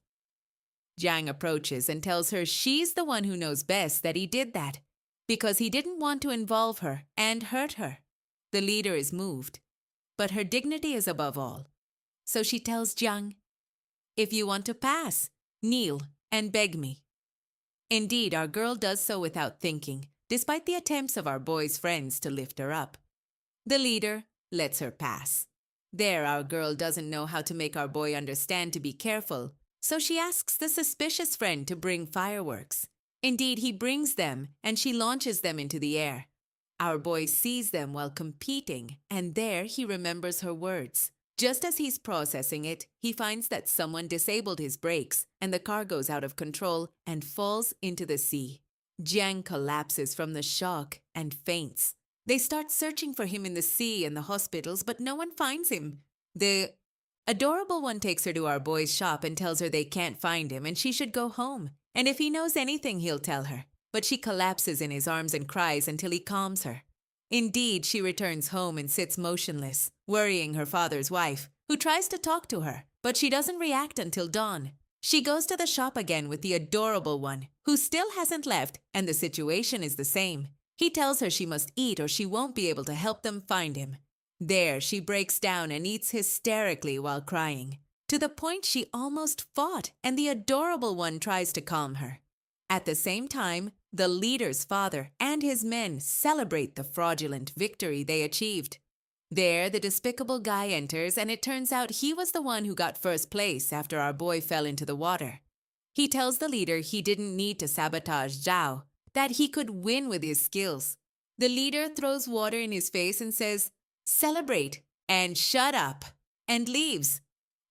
Jiang approaches and tells her she's the one who knows best that he did that, because he didn't want to involve her and hurt her. The leader is moved, but her dignity is above all. So she tells Jiang, "If you want to pass, kneel and beg me." Indeed, our girl does so without thinking, despite the attempts of our boy's friends to lift her up. The leader lets her pass. There, our girl doesn't know how to make our boy understand to be careful, so she asks the suspicious friend to bring fireworks. Indeed, he brings them, and she launches them into the air. Our boy sees them while competing, and there he remembers her words. Just as he's processing it, he finds that someone disabled his brakes, and the car goes out of control and falls into the sea. Jiang collapses from the shock and faints. They start searching for him in the sea and the hospitals, but no one finds him. The adorable one takes her to our boy's shop and tells her they can't find him and she should go home. And if he knows anything, he'll tell her. But she collapses in his arms and cries until he calms her. Indeed, she returns home and sits motionless, worrying her father's wife, who tries to talk to her, but she doesn't react until dawn. She goes to the shop again with the adorable one, who still hasn't left, and the situation is the same. He tells her she must eat or she won't be able to help them find him. There, she breaks down and eats hysterically while crying, to the point she almost fought, and the adorable one tries to calm her. At the same time, the leader's father and his men celebrate the fraudulent victory they achieved. There, the despicable guy enters, and it turns out he was the one who got first place after our boy fell into the water. He tells the leader he didn't need to sabotage Zhao, that he could win with his skills. The leader throws water in his face and says, "Celebrate and shut up," and leaves.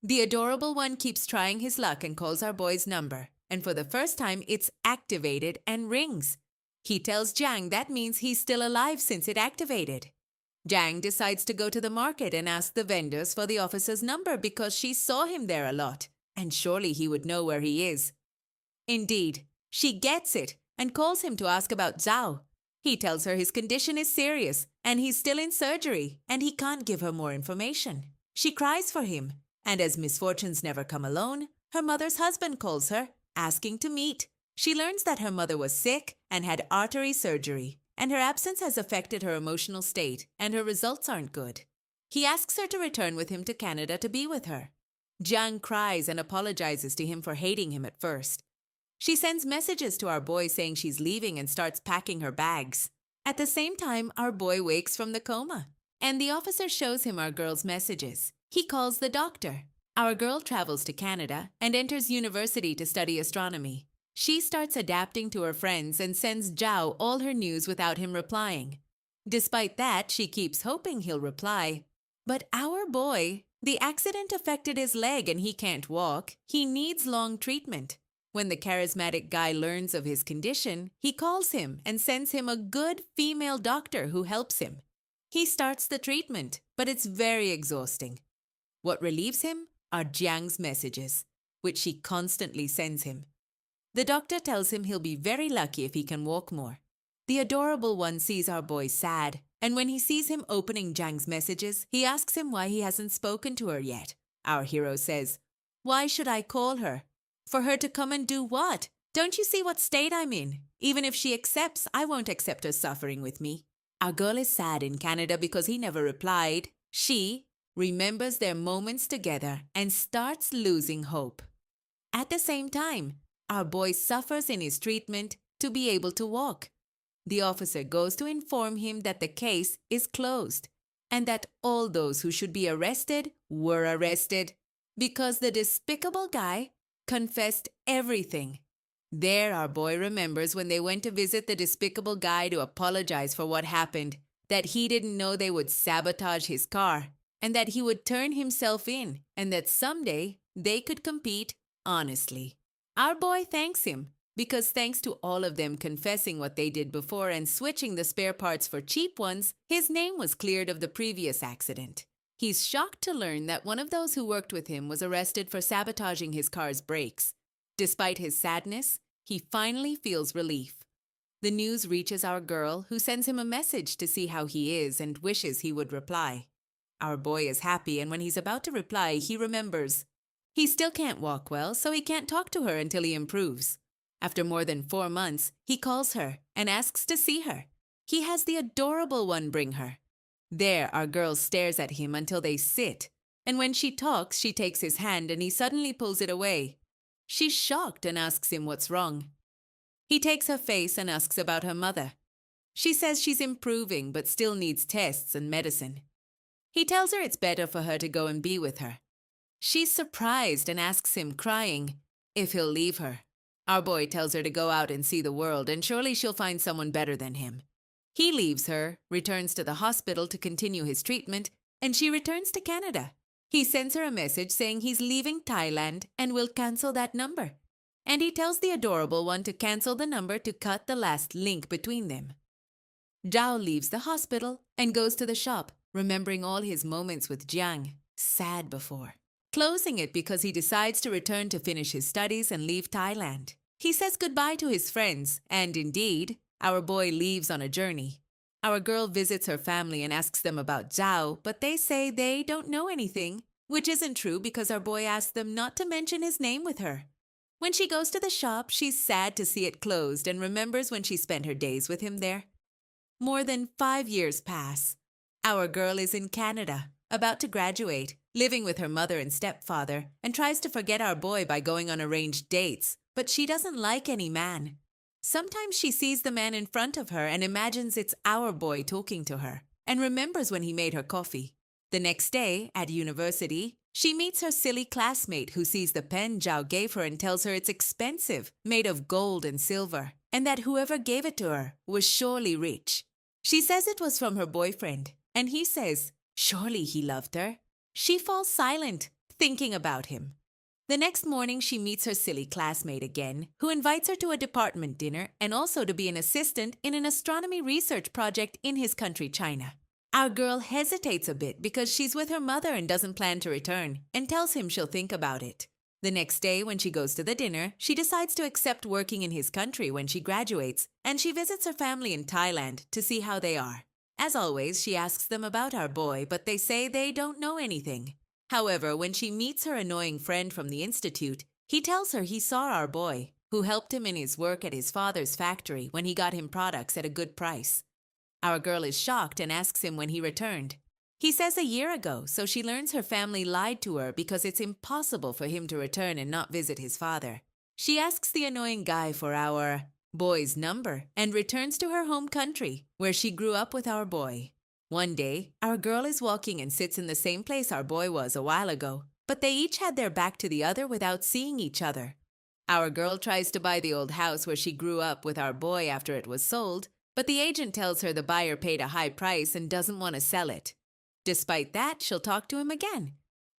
The adorable one keeps trying his luck and calls our boy's number, and for the first time it's activated and rings. He tells Jiang that means he's still alive since it activated. Jiang decides to go to the market and ask the vendors for the officer's number because she saw him there a lot, and surely he would know where he is. Indeed, she gets it and calls him to ask about Zhao. He tells her his condition is serious and he's still in surgery and he can't give her more information. She cries for him, and as misfortunes never come alone, her mother's husband calls her, asking to meet. She learns that her mother was sick and had artery surgery, and her absence has affected her emotional state and her results aren't good. He asks her to return with him to Canada to be with her. Jiang cries and apologizes to him for hating him at first. She sends messages to our boy saying she's leaving and starts packing her bags. At the same time, our boy wakes from the coma, and the officer shows him our girl's messages. He calls the doctor. Our girl travels to Canada and enters university to study astronomy. She starts adapting to her friends and sends Zhao all her news without him replying. Despite that, she keeps hoping he'll reply. But our boy, the accident affected his leg and he can't walk. He needs long treatment. When the charismatic guy learns of his condition, he calls him and sends him a good female doctor who helps him. He starts the treatment, but it's very exhausting. What relieves him are Jiang's messages, which she constantly sends him. The doctor tells him he'll be very lucky if he can walk more. The adorable one sees our boy sad, and when he sees him opening Jiang's messages, he asks him why he hasn't spoken to her yet. Our hero says, "Why should I call her? For her to come and do what? Don't you see what state I'm in? Even if she accepts, I won't accept her suffering with me." Our girl is sad in Canada because he never replied. She remembers their moments together and starts losing hope. At the same time, our boy suffers in his treatment to be able to walk. The officer goes to inform him that the case is closed and that all those who should be arrested were arrested because the despicable guy confessed everything. There, our boy remembers when they went to visit the despicable guy to apologize for what happened, that he didn't know they would sabotage his car, and that he would turn himself in, and that someday they could compete honestly. Our boy thanks him, because thanks to all of them confessing what they did before and switching the spare parts for cheap ones, his name was cleared of the previous accident. He's shocked to learn that one of those who worked with him was arrested for sabotaging his car's brakes. Despite his sadness, he finally feels relief. The news reaches our girl, who sends him a message to see how he is and wishes he would reply. Our boy is happy, and when he's about to reply, he remembers. He still can't walk well, so he can't talk to her until he improves. After more than 4 months, he calls her and asks to see her. He has the adorable one bring her. There, our girl stares at him until they sit, and when she talks, she takes his hand and he suddenly pulls it away. She's shocked and asks him what's wrong. He takes her face and asks about her mother. She says she's improving but still needs tests and medicine. He tells her it's better for her to go and be with her. She's surprised and asks him, crying, if he'll leave her. Our boy tells her to go out and see the world, and surely she'll find someone better than him. He leaves her, returns to the hospital to continue his treatment, and she returns to Canada. He sends her a message saying he's leaving Thailand and will cancel that number. And he tells the adorable one to cancel the number to cut the last link between them. Zhao leaves the hospital and goes to the shop, remembering all his moments with Jiang, sad before. Closing it because he decides to return to finish his studies and leave Thailand. He says goodbye to his friends, and indeed, our boy leaves on a journey. Our girl visits her family and asks them about Zhao, but they say they don't know anything, which isn't true because our boy asks them not to mention his name with her. When she goes to the shop, she's sad to see it closed and remembers when she spent her days with him there. More than 5 years pass. Our girl is in Canada, about to graduate, living with her mother and stepfather, and tries to forget our boy by going on arranged dates, but she doesn't like any man. Sometimes she sees the man in front of her and imagines it's our boy talking to her, and remembers when he made her coffee. The next day, at university, she meets her silly classmate who sees the pen Zhao gave her and tells her it's expensive, made of gold and silver, and that whoever gave it to her was surely rich. She says it was from her boyfriend, and he says, surely he loved her. She falls silent, thinking about him. The next morning, she meets her silly classmate again, who invites her to a department dinner and also to be an assistant in an astronomy research project in his country, China. Our girl hesitates a bit because she's with her mother and doesn't plan to return, and tells him she'll think about it. The next day, when she goes to the dinner, she decides to accept working in his country when she graduates, and she visits her family in Thailand to see how they are. As always, she asks them about our boy, but they say they don't know anything. However, when she meets her annoying friend from the institute, he tells her he saw our boy, who helped him in his work at his father's factory when he got him products at a good price. Our girl is shocked and asks him when he returned. He says a year ago, so she learns her family lied to her because it's impossible for him to return and not visit his father. She asks the annoying guy for our boy's number and returns to her home country, where she grew up with our boy. One day, our girl is walking and sits in the same place our boy was a while ago, but they each had their back to the other without seeing each other. Our girl tries to buy the old house where she grew up with our boy after it was sold, but the agent tells her the buyer paid a high price and doesn't want to sell it. Despite that, she'll talk to him again.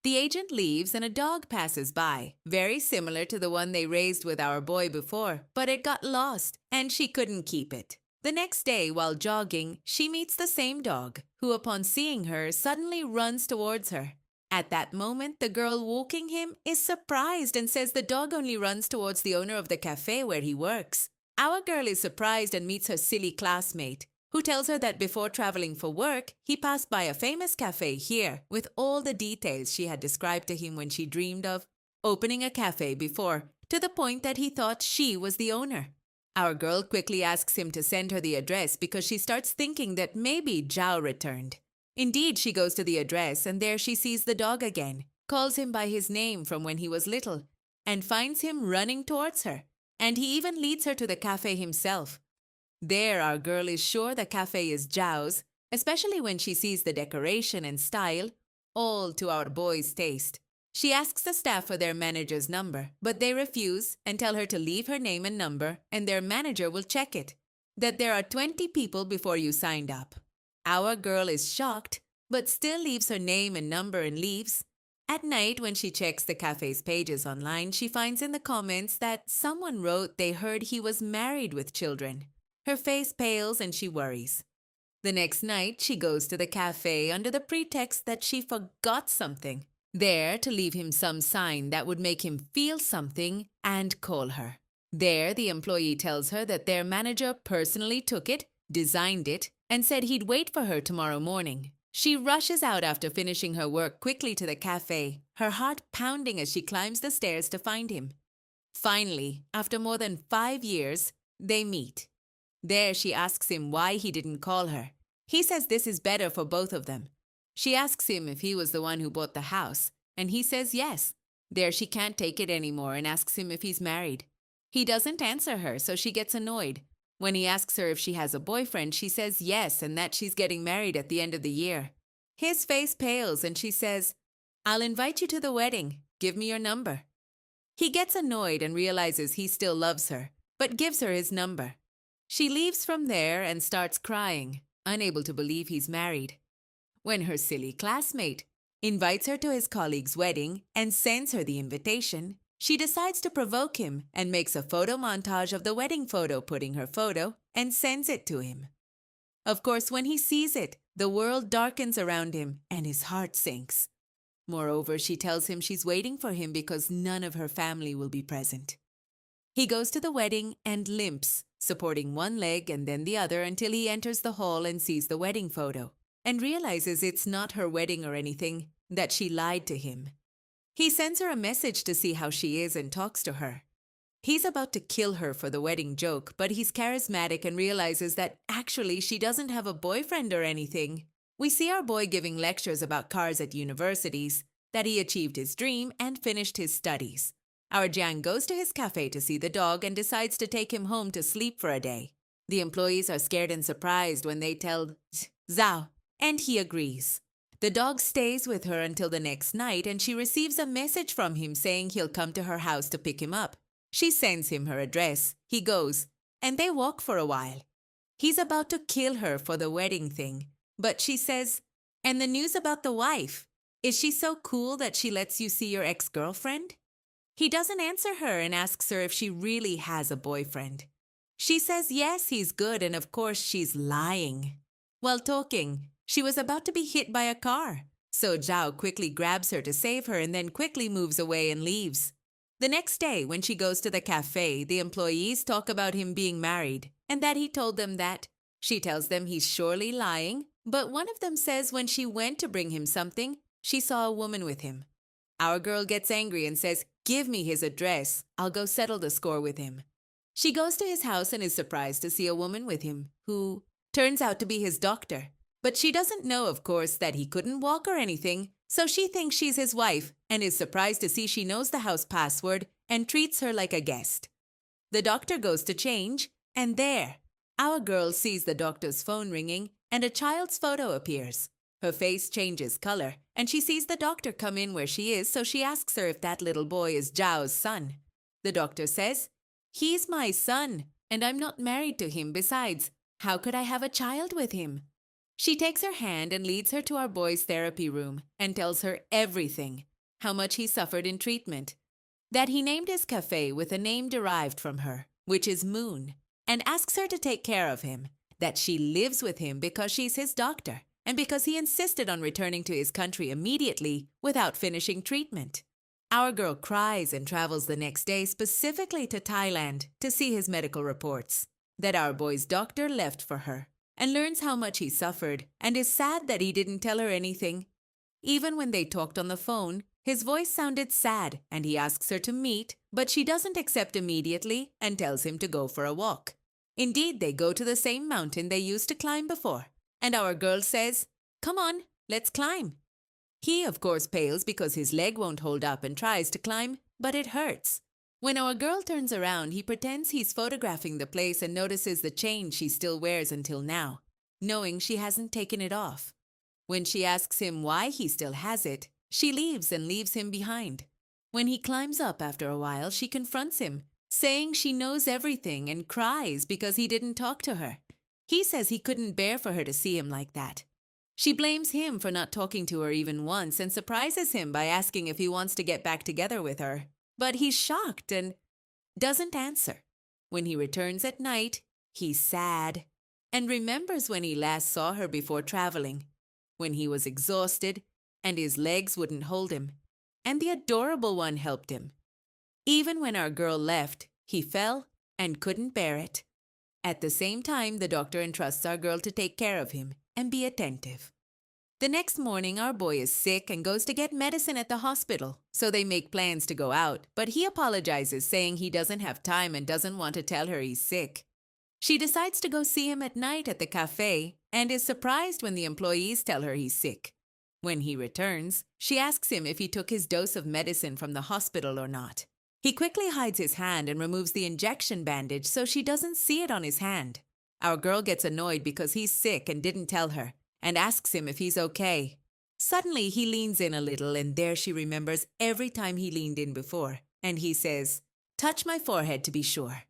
The agent leaves and a dog passes by, very similar to the one they raised with our boy before, but it got lost and she couldn't keep it. The next day, while jogging, she meets the same dog, who upon seeing her suddenly runs towards her. At that moment, the girl walking him is surprised and says the dog only runs towards the owner of the cafe where he works. Our girl is surprised and meets her silly classmate, who tells her that before traveling for work, he passed by a famous cafe here with all the details she had described to him when she dreamed of opening a cafe before, to the point that he thought she was the owner. Our girl quickly asks him to send her the address because she starts thinking that maybe Zhao returned. Indeed, she goes to the address and there she sees the dog again, calls him by his name from when he was little, and finds him running towards her. And he even leads her to the cafe himself. There, our girl is sure the cafe is Zhao's, especially when she sees the decoration and style, all to our boy's taste. She asks the staff for their manager's number, but they refuse and tell her to leave her name and number, and their manager will check it, that there are 20 people before you signed up. Our girl is shocked, but still leaves her name and number and leaves. At night, when she checks the cafe's pages online, she finds in the comments that someone wrote they heard he was married with children. Her face pales and she worries. The next night, she goes to the cafe under the pretext that she forgot something, there to leave him some sign that would make him feel something and call her. There, the employee tells her that their manager personally took it, designed it, and said he'd wait for her tomorrow morning. She rushes out after finishing her work quickly to the cafe, her heart pounding as she climbs the stairs to find him. Finally, after more than 5 years, they meet. There she asks him why he didn't call her. He says this is better for both of them. She asks him if he was the one who bought the house, and he says yes. There she can't take it anymore and asks him if he's married. He doesn't answer her, so she gets annoyed. When he asks her if she has a boyfriend, she says yes and that she's getting married at the end of the year. His face pales and she says, "I'll invite you to the wedding. Give me your number." He gets annoyed and realizes he still loves her, but gives her his number. She leaves from there and starts crying, unable to believe he's married. When her silly classmate invites her to his colleague's wedding and sends her the invitation, she decides to provoke him and makes a photo montage of the wedding photo, putting her photo, and sends it to him. Of course, when he sees it, the world darkens around him and his heart sinks. Moreover, she tells him she's waiting for him because none of her family will be present. He goes to the wedding and limps, supporting one leg and then the other until he enters the hall and sees the wedding photo, and realizes it's not her wedding or anything, that she lied to him. He sends her a message to see how she is and talks to her. He's about to kill her for the wedding joke, but he's charismatic and realizes that actually she doesn't have a boyfriend or anything. We see our boy giving lectures about cars at universities, that he achieved his dream and finished his studies. Our Jiang goes to his cafe to see the dog and decides to take him home to sleep for a day. The employees are scared and surprised when they tell Zhao, and he agrees. The dog stays with her until the next night and she receives a message from him saying he'll come to her house to pick him up. She sends him her address. He goes, and they walk for a while. He's about to kill her for the wedding thing, but she says, "And the news about the wife? Is she so cool that she lets you see your ex-girlfriend?" He doesn't answer her and asks her if she really has a boyfriend. She says yes, he's good, and of course she's lying. While talking, she was about to be hit by a car, so Zhao quickly grabs her to save her and then quickly moves away and leaves. The next day, when she goes to the cafe, the employees talk about him being married and that he told them that. She tells them he's surely lying, but one of them says when she went to bring him something, she saw a woman with him. Our girl gets angry and says, "Give me his address. I'll go settle the score with him." She goes to his house and is surprised to see a woman with him who turns out to be his doctor. But she doesn't know, of course, that he couldn't walk or anything, so she thinks she's his wife and is surprised to see she knows the house password and treats her like a guest. The doctor goes to change, and there, our girl sees the doctor's phone ringing and a child's photo appears. Her face changes color, and she sees the doctor come in where she is, so she asks her if that little boy is Zhao's son. The doctor says, "He's my son, and I'm not married to him. Besides, how could I have a child with him?" She takes her hand and leads her to our boy's therapy room and tells her everything, how much he suffered in treatment, that he named his cafe with a name derived from her, which is Moon, and asks her to take care of him, that she lives with him because she's his doctor, and because he insisted on returning to his country immediately without finishing treatment. Our girl cries and travels the next day specifically to Thailand to see his medical reports, that our boy's doctor left for her, and learns how much he suffered and is sad that he didn't tell her anything. Even when they talked on the phone, his voice sounded sad and he asks her to meet, but she doesn't accept immediately and tells him to go for a walk. Indeed, they go to the same mountain they used to climb before, and our girl says, "Come on, let's climb." He, of course, pales because his leg won't hold up and tries to climb, but it hurts. When our girl turns around, he pretends he's photographing the place and notices the chain she still wears until now, knowing she hasn't taken it off. When she asks him why he still has it, she leaves and leaves him behind. When he climbs up after a while, she confronts him, saying she knows everything and cries because he didn't talk to her. He says he couldn't bear for her to see him like that. She blames him for not talking to her even once and surprises him by asking if he wants to get back together with her. But he's shocked and doesn't answer. When he returns at night, he's sad and remembers when he last saw her before traveling, when he was exhausted and his legs wouldn't hold him, and the adorable one helped him. Even when our girl left, he fell and couldn't bear it. At the same time, the doctor entrusts our girl to take care of him and be attentive. The next morning, our boy is sick and goes to get medicine at the hospital, so they make plans to go out, but he apologizes, saying he doesn't have time and doesn't want to tell her he's sick. She decides to go see him at night at the cafe and is surprised when the employees tell her he's sick. When he returns, she asks him if he took his dose of medicine from the hospital or not. He quickly hides his hand and removes the injection bandage so she doesn't see it on his hand. Our girl gets annoyed because he's sick and didn't tell her, and asks him if he's okay. Suddenly, he leans in a little, and there she remembers every time he leaned in before, and he says, "Touch my forehead to be sure."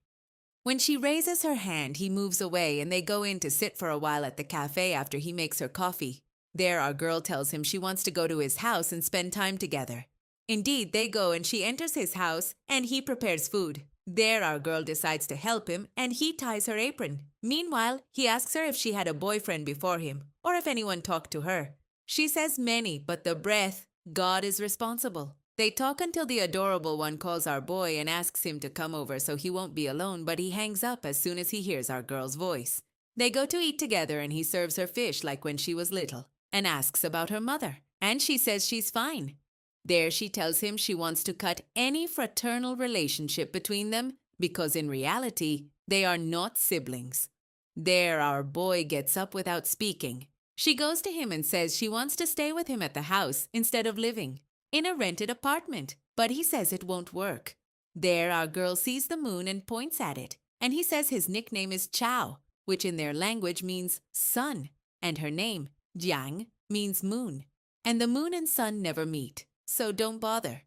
When she raises her hand, he moves away, and they go in to sit for a while at the cafe after he makes her coffee. There, our girl tells him she wants to go to his house and spend time together. Indeed, they go and she enters his house and he prepares food. There, our girl decides to help him and he ties her apron. Meanwhile, he asks her if she had a boyfriend before him or if anyone talked to her. She says many, but the breath, God is responsible. They talk until the adorable one calls our boy and asks him to come over so he won't be alone, but he hangs up as soon as he hears our girl's voice. They go to eat together and he serves her fish like when she was little and asks about her mother. And she says she's fine. There she tells him she wants to cut any fraternal relationship between them because in reality, they are not siblings. There our boy gets up without speaking. She goes to him and says she wants to stay with him at the house instead of living in a rented apartment, but he says it won't work. There our girl sees the moon and points at it, and he says his nickname is Chao, which in their language means sun, and her name, Jiang, means moon. And the moon and sun never meet, so don't bother.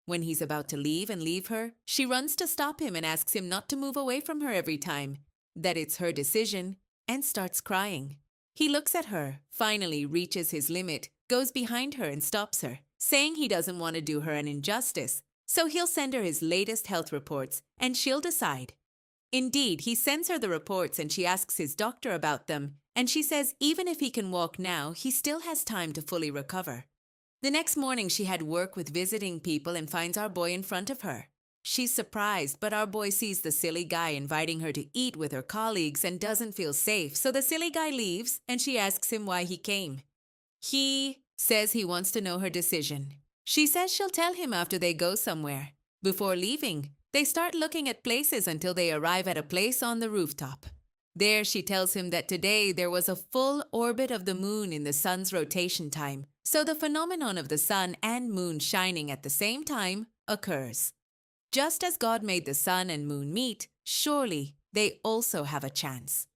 When he's about to leave and leave her, she runs to stop him and asks him not to move away from her every time, that it's her decision, and starts crying. He looks at her, finally reaches his limit, goes behind her and stops her, saying he doesn't want to do her an injustice, so he'll send her his latest health reports and she'll decide. Indeed, he sends her the reports and she asks his doctor about them, and she says even if he can walk now, he still has time to fully recover. The next morning she had work with visiting people and finds our boy in front of her. She's surprised, but our boy sees the silly guy inviting her to eat with her colleagues and doesn't feel safe, so the silly guy leaves and she asks him why he came. He says he wants to know her decision. She says she'll tell him after they go somewhere. Before leaving, they start looking at places until they arrive at a place on the rooftop. There she tells him that today there was a full orbit of the moon in the sun's rotation time, so the phenomenon of the sun and moon shining at the same time occurs. Just as God made the sun and moon meet, surely they also have a chance.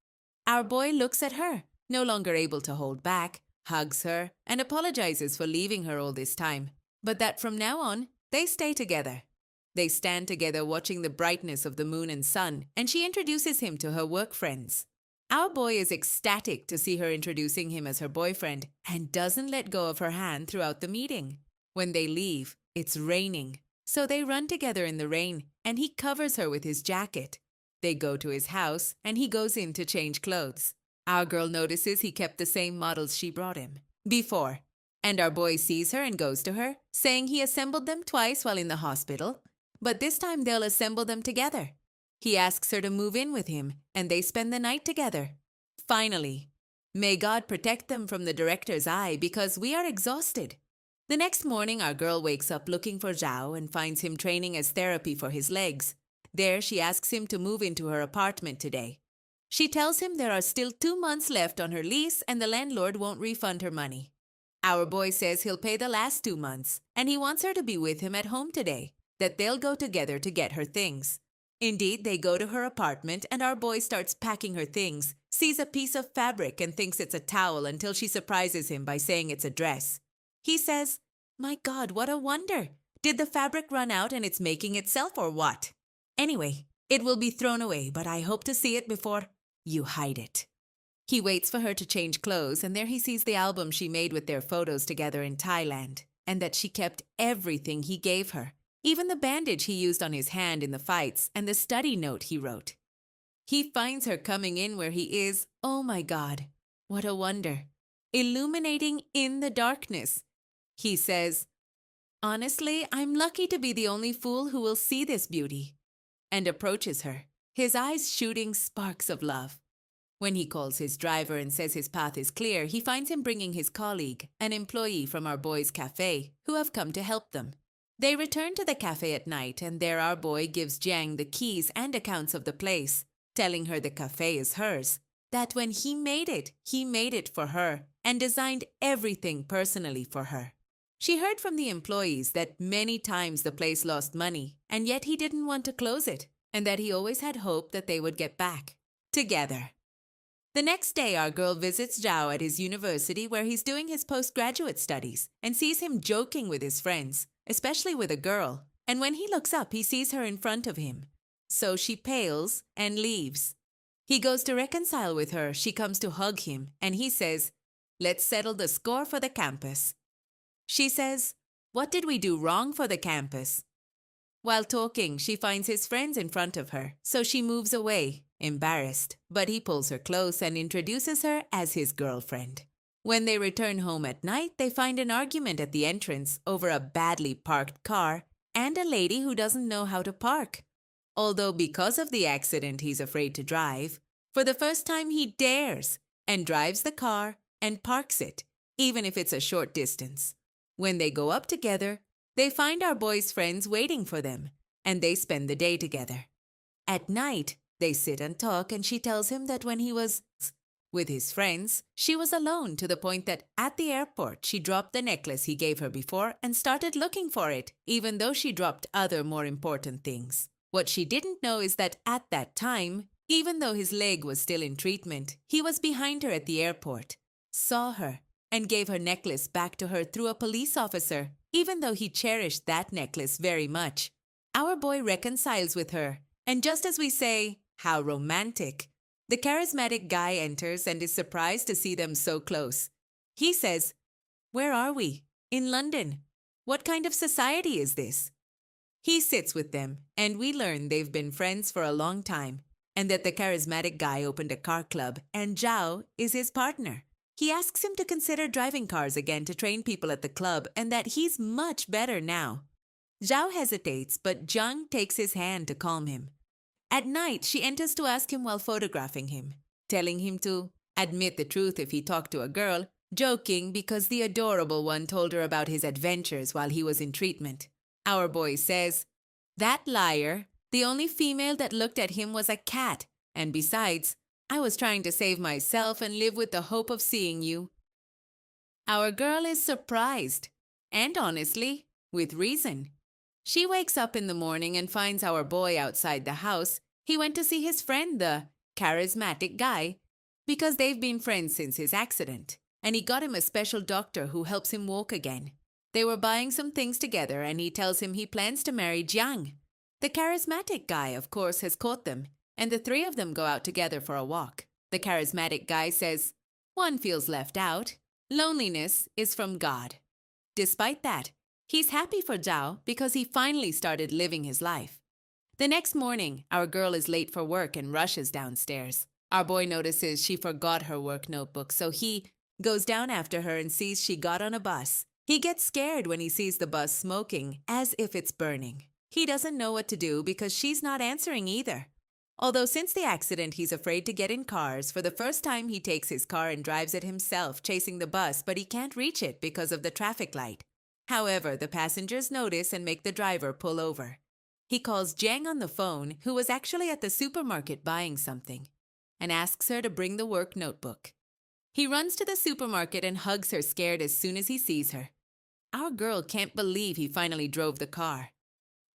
Our boy looks at her, no longer able to hold back, hugs her, and apologizes for leaving her all this time, but that from now on, they stay together. They stand together watching the brightness of the moon and sun, and she introduces him to her work friends. Our boy is ecstatic to see her introducing him as her boyfriend and doesn't let go of her hand throughout the meeting. When they leave, it's raining, so they run together in the rain, and he covers her with his jacket. They go to his house, and he goes in to change clothes. Our girl notices he kept the same models she brought him before, and our boy sees her and goes to her, saying he assembled them twice while in the hospital, but this time they'll assemble them together. He asks her to move in with him, and they spend the night together. Finally, may God protect them from the director's eye because we are exhausted. The next morning, our girl wakes up looking for Zhao and finds him training as therapy for his legs. There, she asks him to move into her apartment today. She tells him there are still 2 months left on her lease and the landlord won't refund her money. Our boy says he'll pay the last 2 months, and he wants her to be with him at home today, that they'll go together to get her things. Indeed, they go to her apartment and our boy starts packing her things, sees a piece of fabric and thinks it's a towel until she surprises him by saying it's a dress. He says, "My God, what a wonder! Did the fabric run out and it's making itself or what? Anyway, it will be thrown away, but I hope to see it before you hide it." He waits for her to change clothes, and there he sees the album she made with their photos together in Thailand, and that she kept everything he gave her, even the bandage he used on his hand in the fights and the study note he wrote. He finds her coming in where he is, oh my God, what a wonder, illuminating in the darkness. He says, "Honestly, I'm lucky to be the only fool who will see this beauty," and approaches her, his eyes shooting sparks of love. When he calls his driver and says his path is clear, he finds him bringing his colleague, an employee from our boy's cafe, who have come to help them. They return to the cafe at night, and there our boy gives Jiang the keys and accounts of the place, telling her the cafe is hers, that when he made it for her, and designed everything personally for her. She heard from the employees that many times the place lost money, and yet he didn't want to close it, and that he always had hope that they would get back together. The next day, our girl visits Zhao at his university where he's doing his postgraduate studies and sees him joking with his friends, especially with a girl, and when he looks up, he sees her in front of him. So she pales and leaves. He goes to reconcile with her, she comes to hug him, and he says, "Let's settle the score for the campus." She says, "What did we do wrong for the campus?" While talking, she finds his friends in front of her, so she moves away, embarrassed, but he pulls her close and introduces her as his girlfriend. When they return home at night, they find an argument at the entrance over a badly parked car and a lady who doesn't know how to park. Although because of the accident he's afraid to drive, for the first time he dares and drives the car and parks it, even if it's a short distance. When they go up together, they find our boy's friends waiting for them, and they spend the day together. At night, they sit and talk, and she tells him that when he was with his friends, she was alone to the point that at the airport she dropped the necklace he gave her before and started looking for it, even though she dropped other more important things. What she didn't know is that at that time, even though his leg was still in treatment, he was behind her at the airport, saw her, and gave her necklace back to her through a police officer, even though he cherished that necklace very much. Our boy reconciles with her, and just as we say, "How romantic," the charismatic guy enters and is surprised to see them so close. He says, "Where are we? In London. What kind of society is this?" He sits with them, and we learn they've been friends for a long time, and that the charismatic guy opened a car club, and Zhao is his partner. He asks him to consider driving cars again to train people at the club, and that he's much better now. Zhao hesitates, but Jiang takes his hand to calm him. At night, she enters to ask him while photographing him, telling him to admit the truth if he talked to a girl, joking because the adorable one told her about his adventures while he was in treatment. Our boy says, "That liar, the only female that looked at him was a cat, and besides, I was trying to save myself and live with the hope of seeing you." Our girl is surprised, and honestly, with reason. She wakes up in the morning and finds our boy outside the house. He went to see his friend, the charismatic guy, because they've been friends since his accident, and he got him a special doctor who helps him walk again. They were buying some things together, and he tells him he plans to marry Jiang. The charismatic guy, of course, has caught them, and the three of them go out together for a walk. The charismatic guy says, "One feels left out. Loneliness is from God." Despite that, he's happy for Zhao because he finally started living his life. The next morning, our girl is late for work and rushes downstairs. Our boy notices she forgot her work notebook, so he goes down after her and sees she got on a bus. He gets scared when he sees the bus smoking, as if it's burning. He doesn't know what to do because she's not answering either. Although since the accident he's afraid to get in cars, for the first time he takes his car and drives it himself, chasing the bus, but he can't reach it because of the traffic light. However, the passengers notice and make the driver pull over. He calls Jiang on the phone, who was actually at the supermarket buying something, and asks her to bring the work notebook. He runs to the supermarket and hugs her, scared as soon as he sees her. Our girl can't believe he finally drove the car.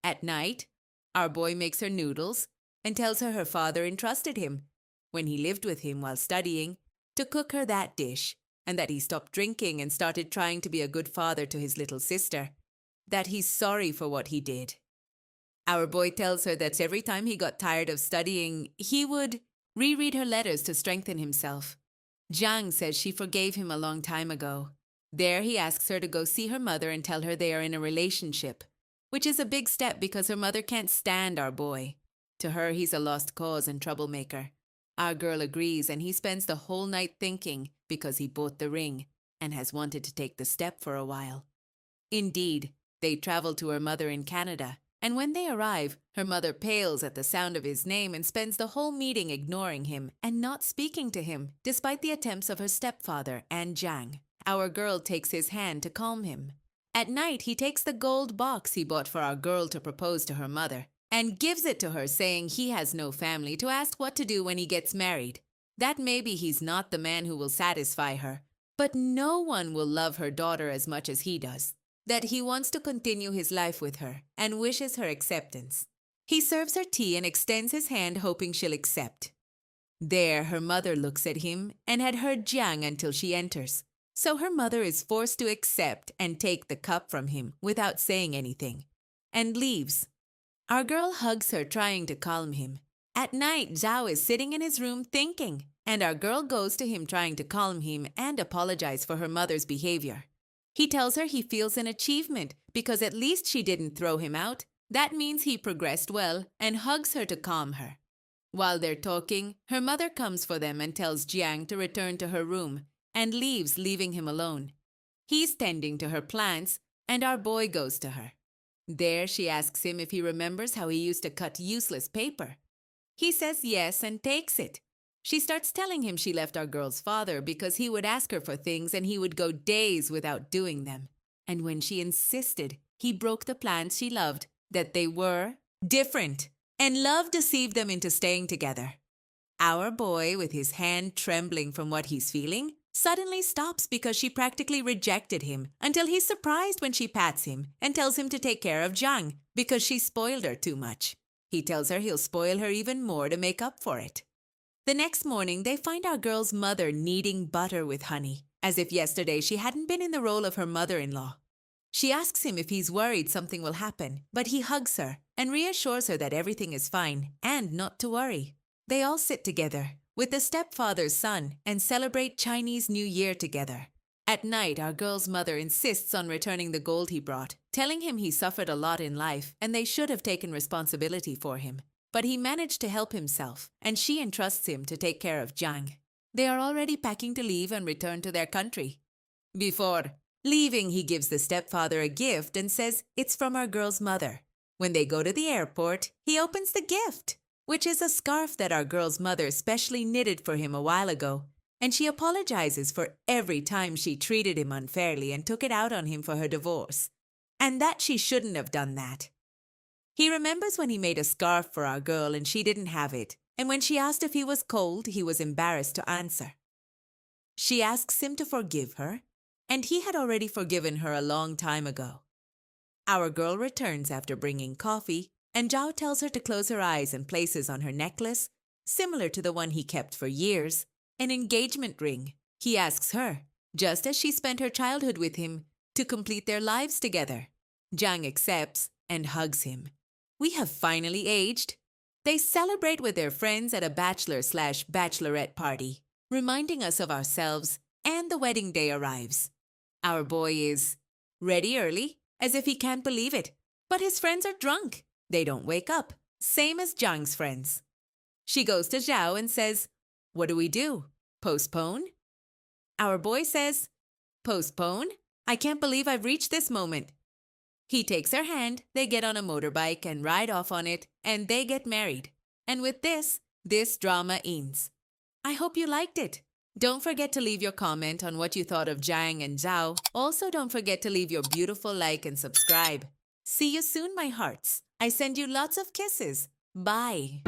At night, our boy makes her noodles and tells her father entrusted him, when he lived with him while studying, to cook her that dish, and that he stopped drinking and started trying to be a good father to his little sister, that he's sorry for what he did. Our boy tells her that every time he got tired of studying, he would reread her letters to strengthen himself. Jiang says she forgave him a long time ago. There he asks her to go see her mother and tell her they are in a relationship, which is a big step because her mother can't stand our boy. To her, he's a lost cause and troublemaker. Our girl agrees, and he spends the whole night thinking because he bought the ring and has wanted to take the step for a while. Indeed, they travel to her mother in Canada, And when they arrive, her mother pales at the sound of his name and spends the whole meeting ignoring him and not speaking to him, despite the attempts of her stepfather and Jiang. Our girl takes his hand to calm him. At night, he takes the gold box he bought for our girl to propose to her mother and gives it to her, saying he has no family, to ask what to do when he gets married. That maybe he's not the man who will satisfy her, but no one will love her daughter as much as he does. That he wants to continue his life with her and wishes her acceptance. He serves her tea and extends his hand, hoping she'll accept. There, her mother looks at him and had heard Jiang until she enters. So her mother is forced to accept and take the cup from him without saying anything, and leaves. Our girl hugs her, trying to calm him. At night, Zhao is sitting in his room thinking, and our girl goes to him, trying to calm him and apologize for her mother's behavior. He tells her he feels an achievement because at least she didn't throw him out. That means he progressed well, and hugs her to calm her. While they're talking, her mother comes for them and tells Jiang to return to her room and leaves, leaving him alone. He's tending to her plants, and our boy goes to her. There, she asks him if he remembers how he used to cut useless paper. He says yes and takes it. She starts telling him she left our girl's father because he would ask her for things and he would go days without doing them. And when she insisted, he broke the plans she loved, that they were different, and love deceived them into staying together. Our boy, with his hand trembling from what he's feeling, suddenly stops because she practically rejected him, until he's surprised when she pats him and tells him to take care of Jiang because she spoiled her too much. He tells her he'll spoil her even more to make up for it. The next morning, they find our girl's mother kneading butter with honey, as if yesterday she hadn't been in the role of her mother-in-law. She asks him if he's worried something will happen, but he hugs her and reassures her that everything is fine and not to worry. They all sit together with the stepfather's son and celebrate Chinese New Year together. At night, our girl's mother insists on returning the gold he brought, telling him he suffered a lot in life and they should have taken responsibility for him. But he managed to help himself, and she entrusts him to take care of Jiang. They are already packing to leave and return to their country. Before leaving, he gives the stepfather a gift and says it's from our girl's mother. When they go to the airport, he opens the gift, which is a scarf that our girl's mother specially knitted for him a while ago, and she apologizes for every time she treated him unfairly and took it out on him for her divorce, and that she shouldn't have done that. He remembers when he made a scarf for our girl and she didn't have it, and when she asked if he was cold, he was embarrassed to answer. She asks him to forgive her, and he had already forgiven her a long time ago. Our girl returns after bringing coffee, and Zhao tells her to close her eyes and places on her necklace, similar to the one he kept for years, an engagement ring. He asks her, just as she spent her childhood with him, to complete their lives together. Jiang accepts and hugs him. We have finally aged. They celebrate with their friends at a bachelor/bachelorette party, reminding us of ourselves, and the wedding day arrives. Our boy is ready early, as if he can't believe it, but his friends are drunk. They don't wake up, same as Jiang's friends. She goes to Zhao and says, "What do we do? Postpone?" Our boy says, "Postpone? I can't believe I've reached this moment." He takes her hand, they get on a motorbike and ride off on it, and they get married. And with this drama ends. I hope you liked it. Don't forget to leave your comment on what you thought of Jiang and Zhao. Also, don't forget to leave your beautiful like and subscribe. See you soon, my hearts. I send you lots of kisses. Bye.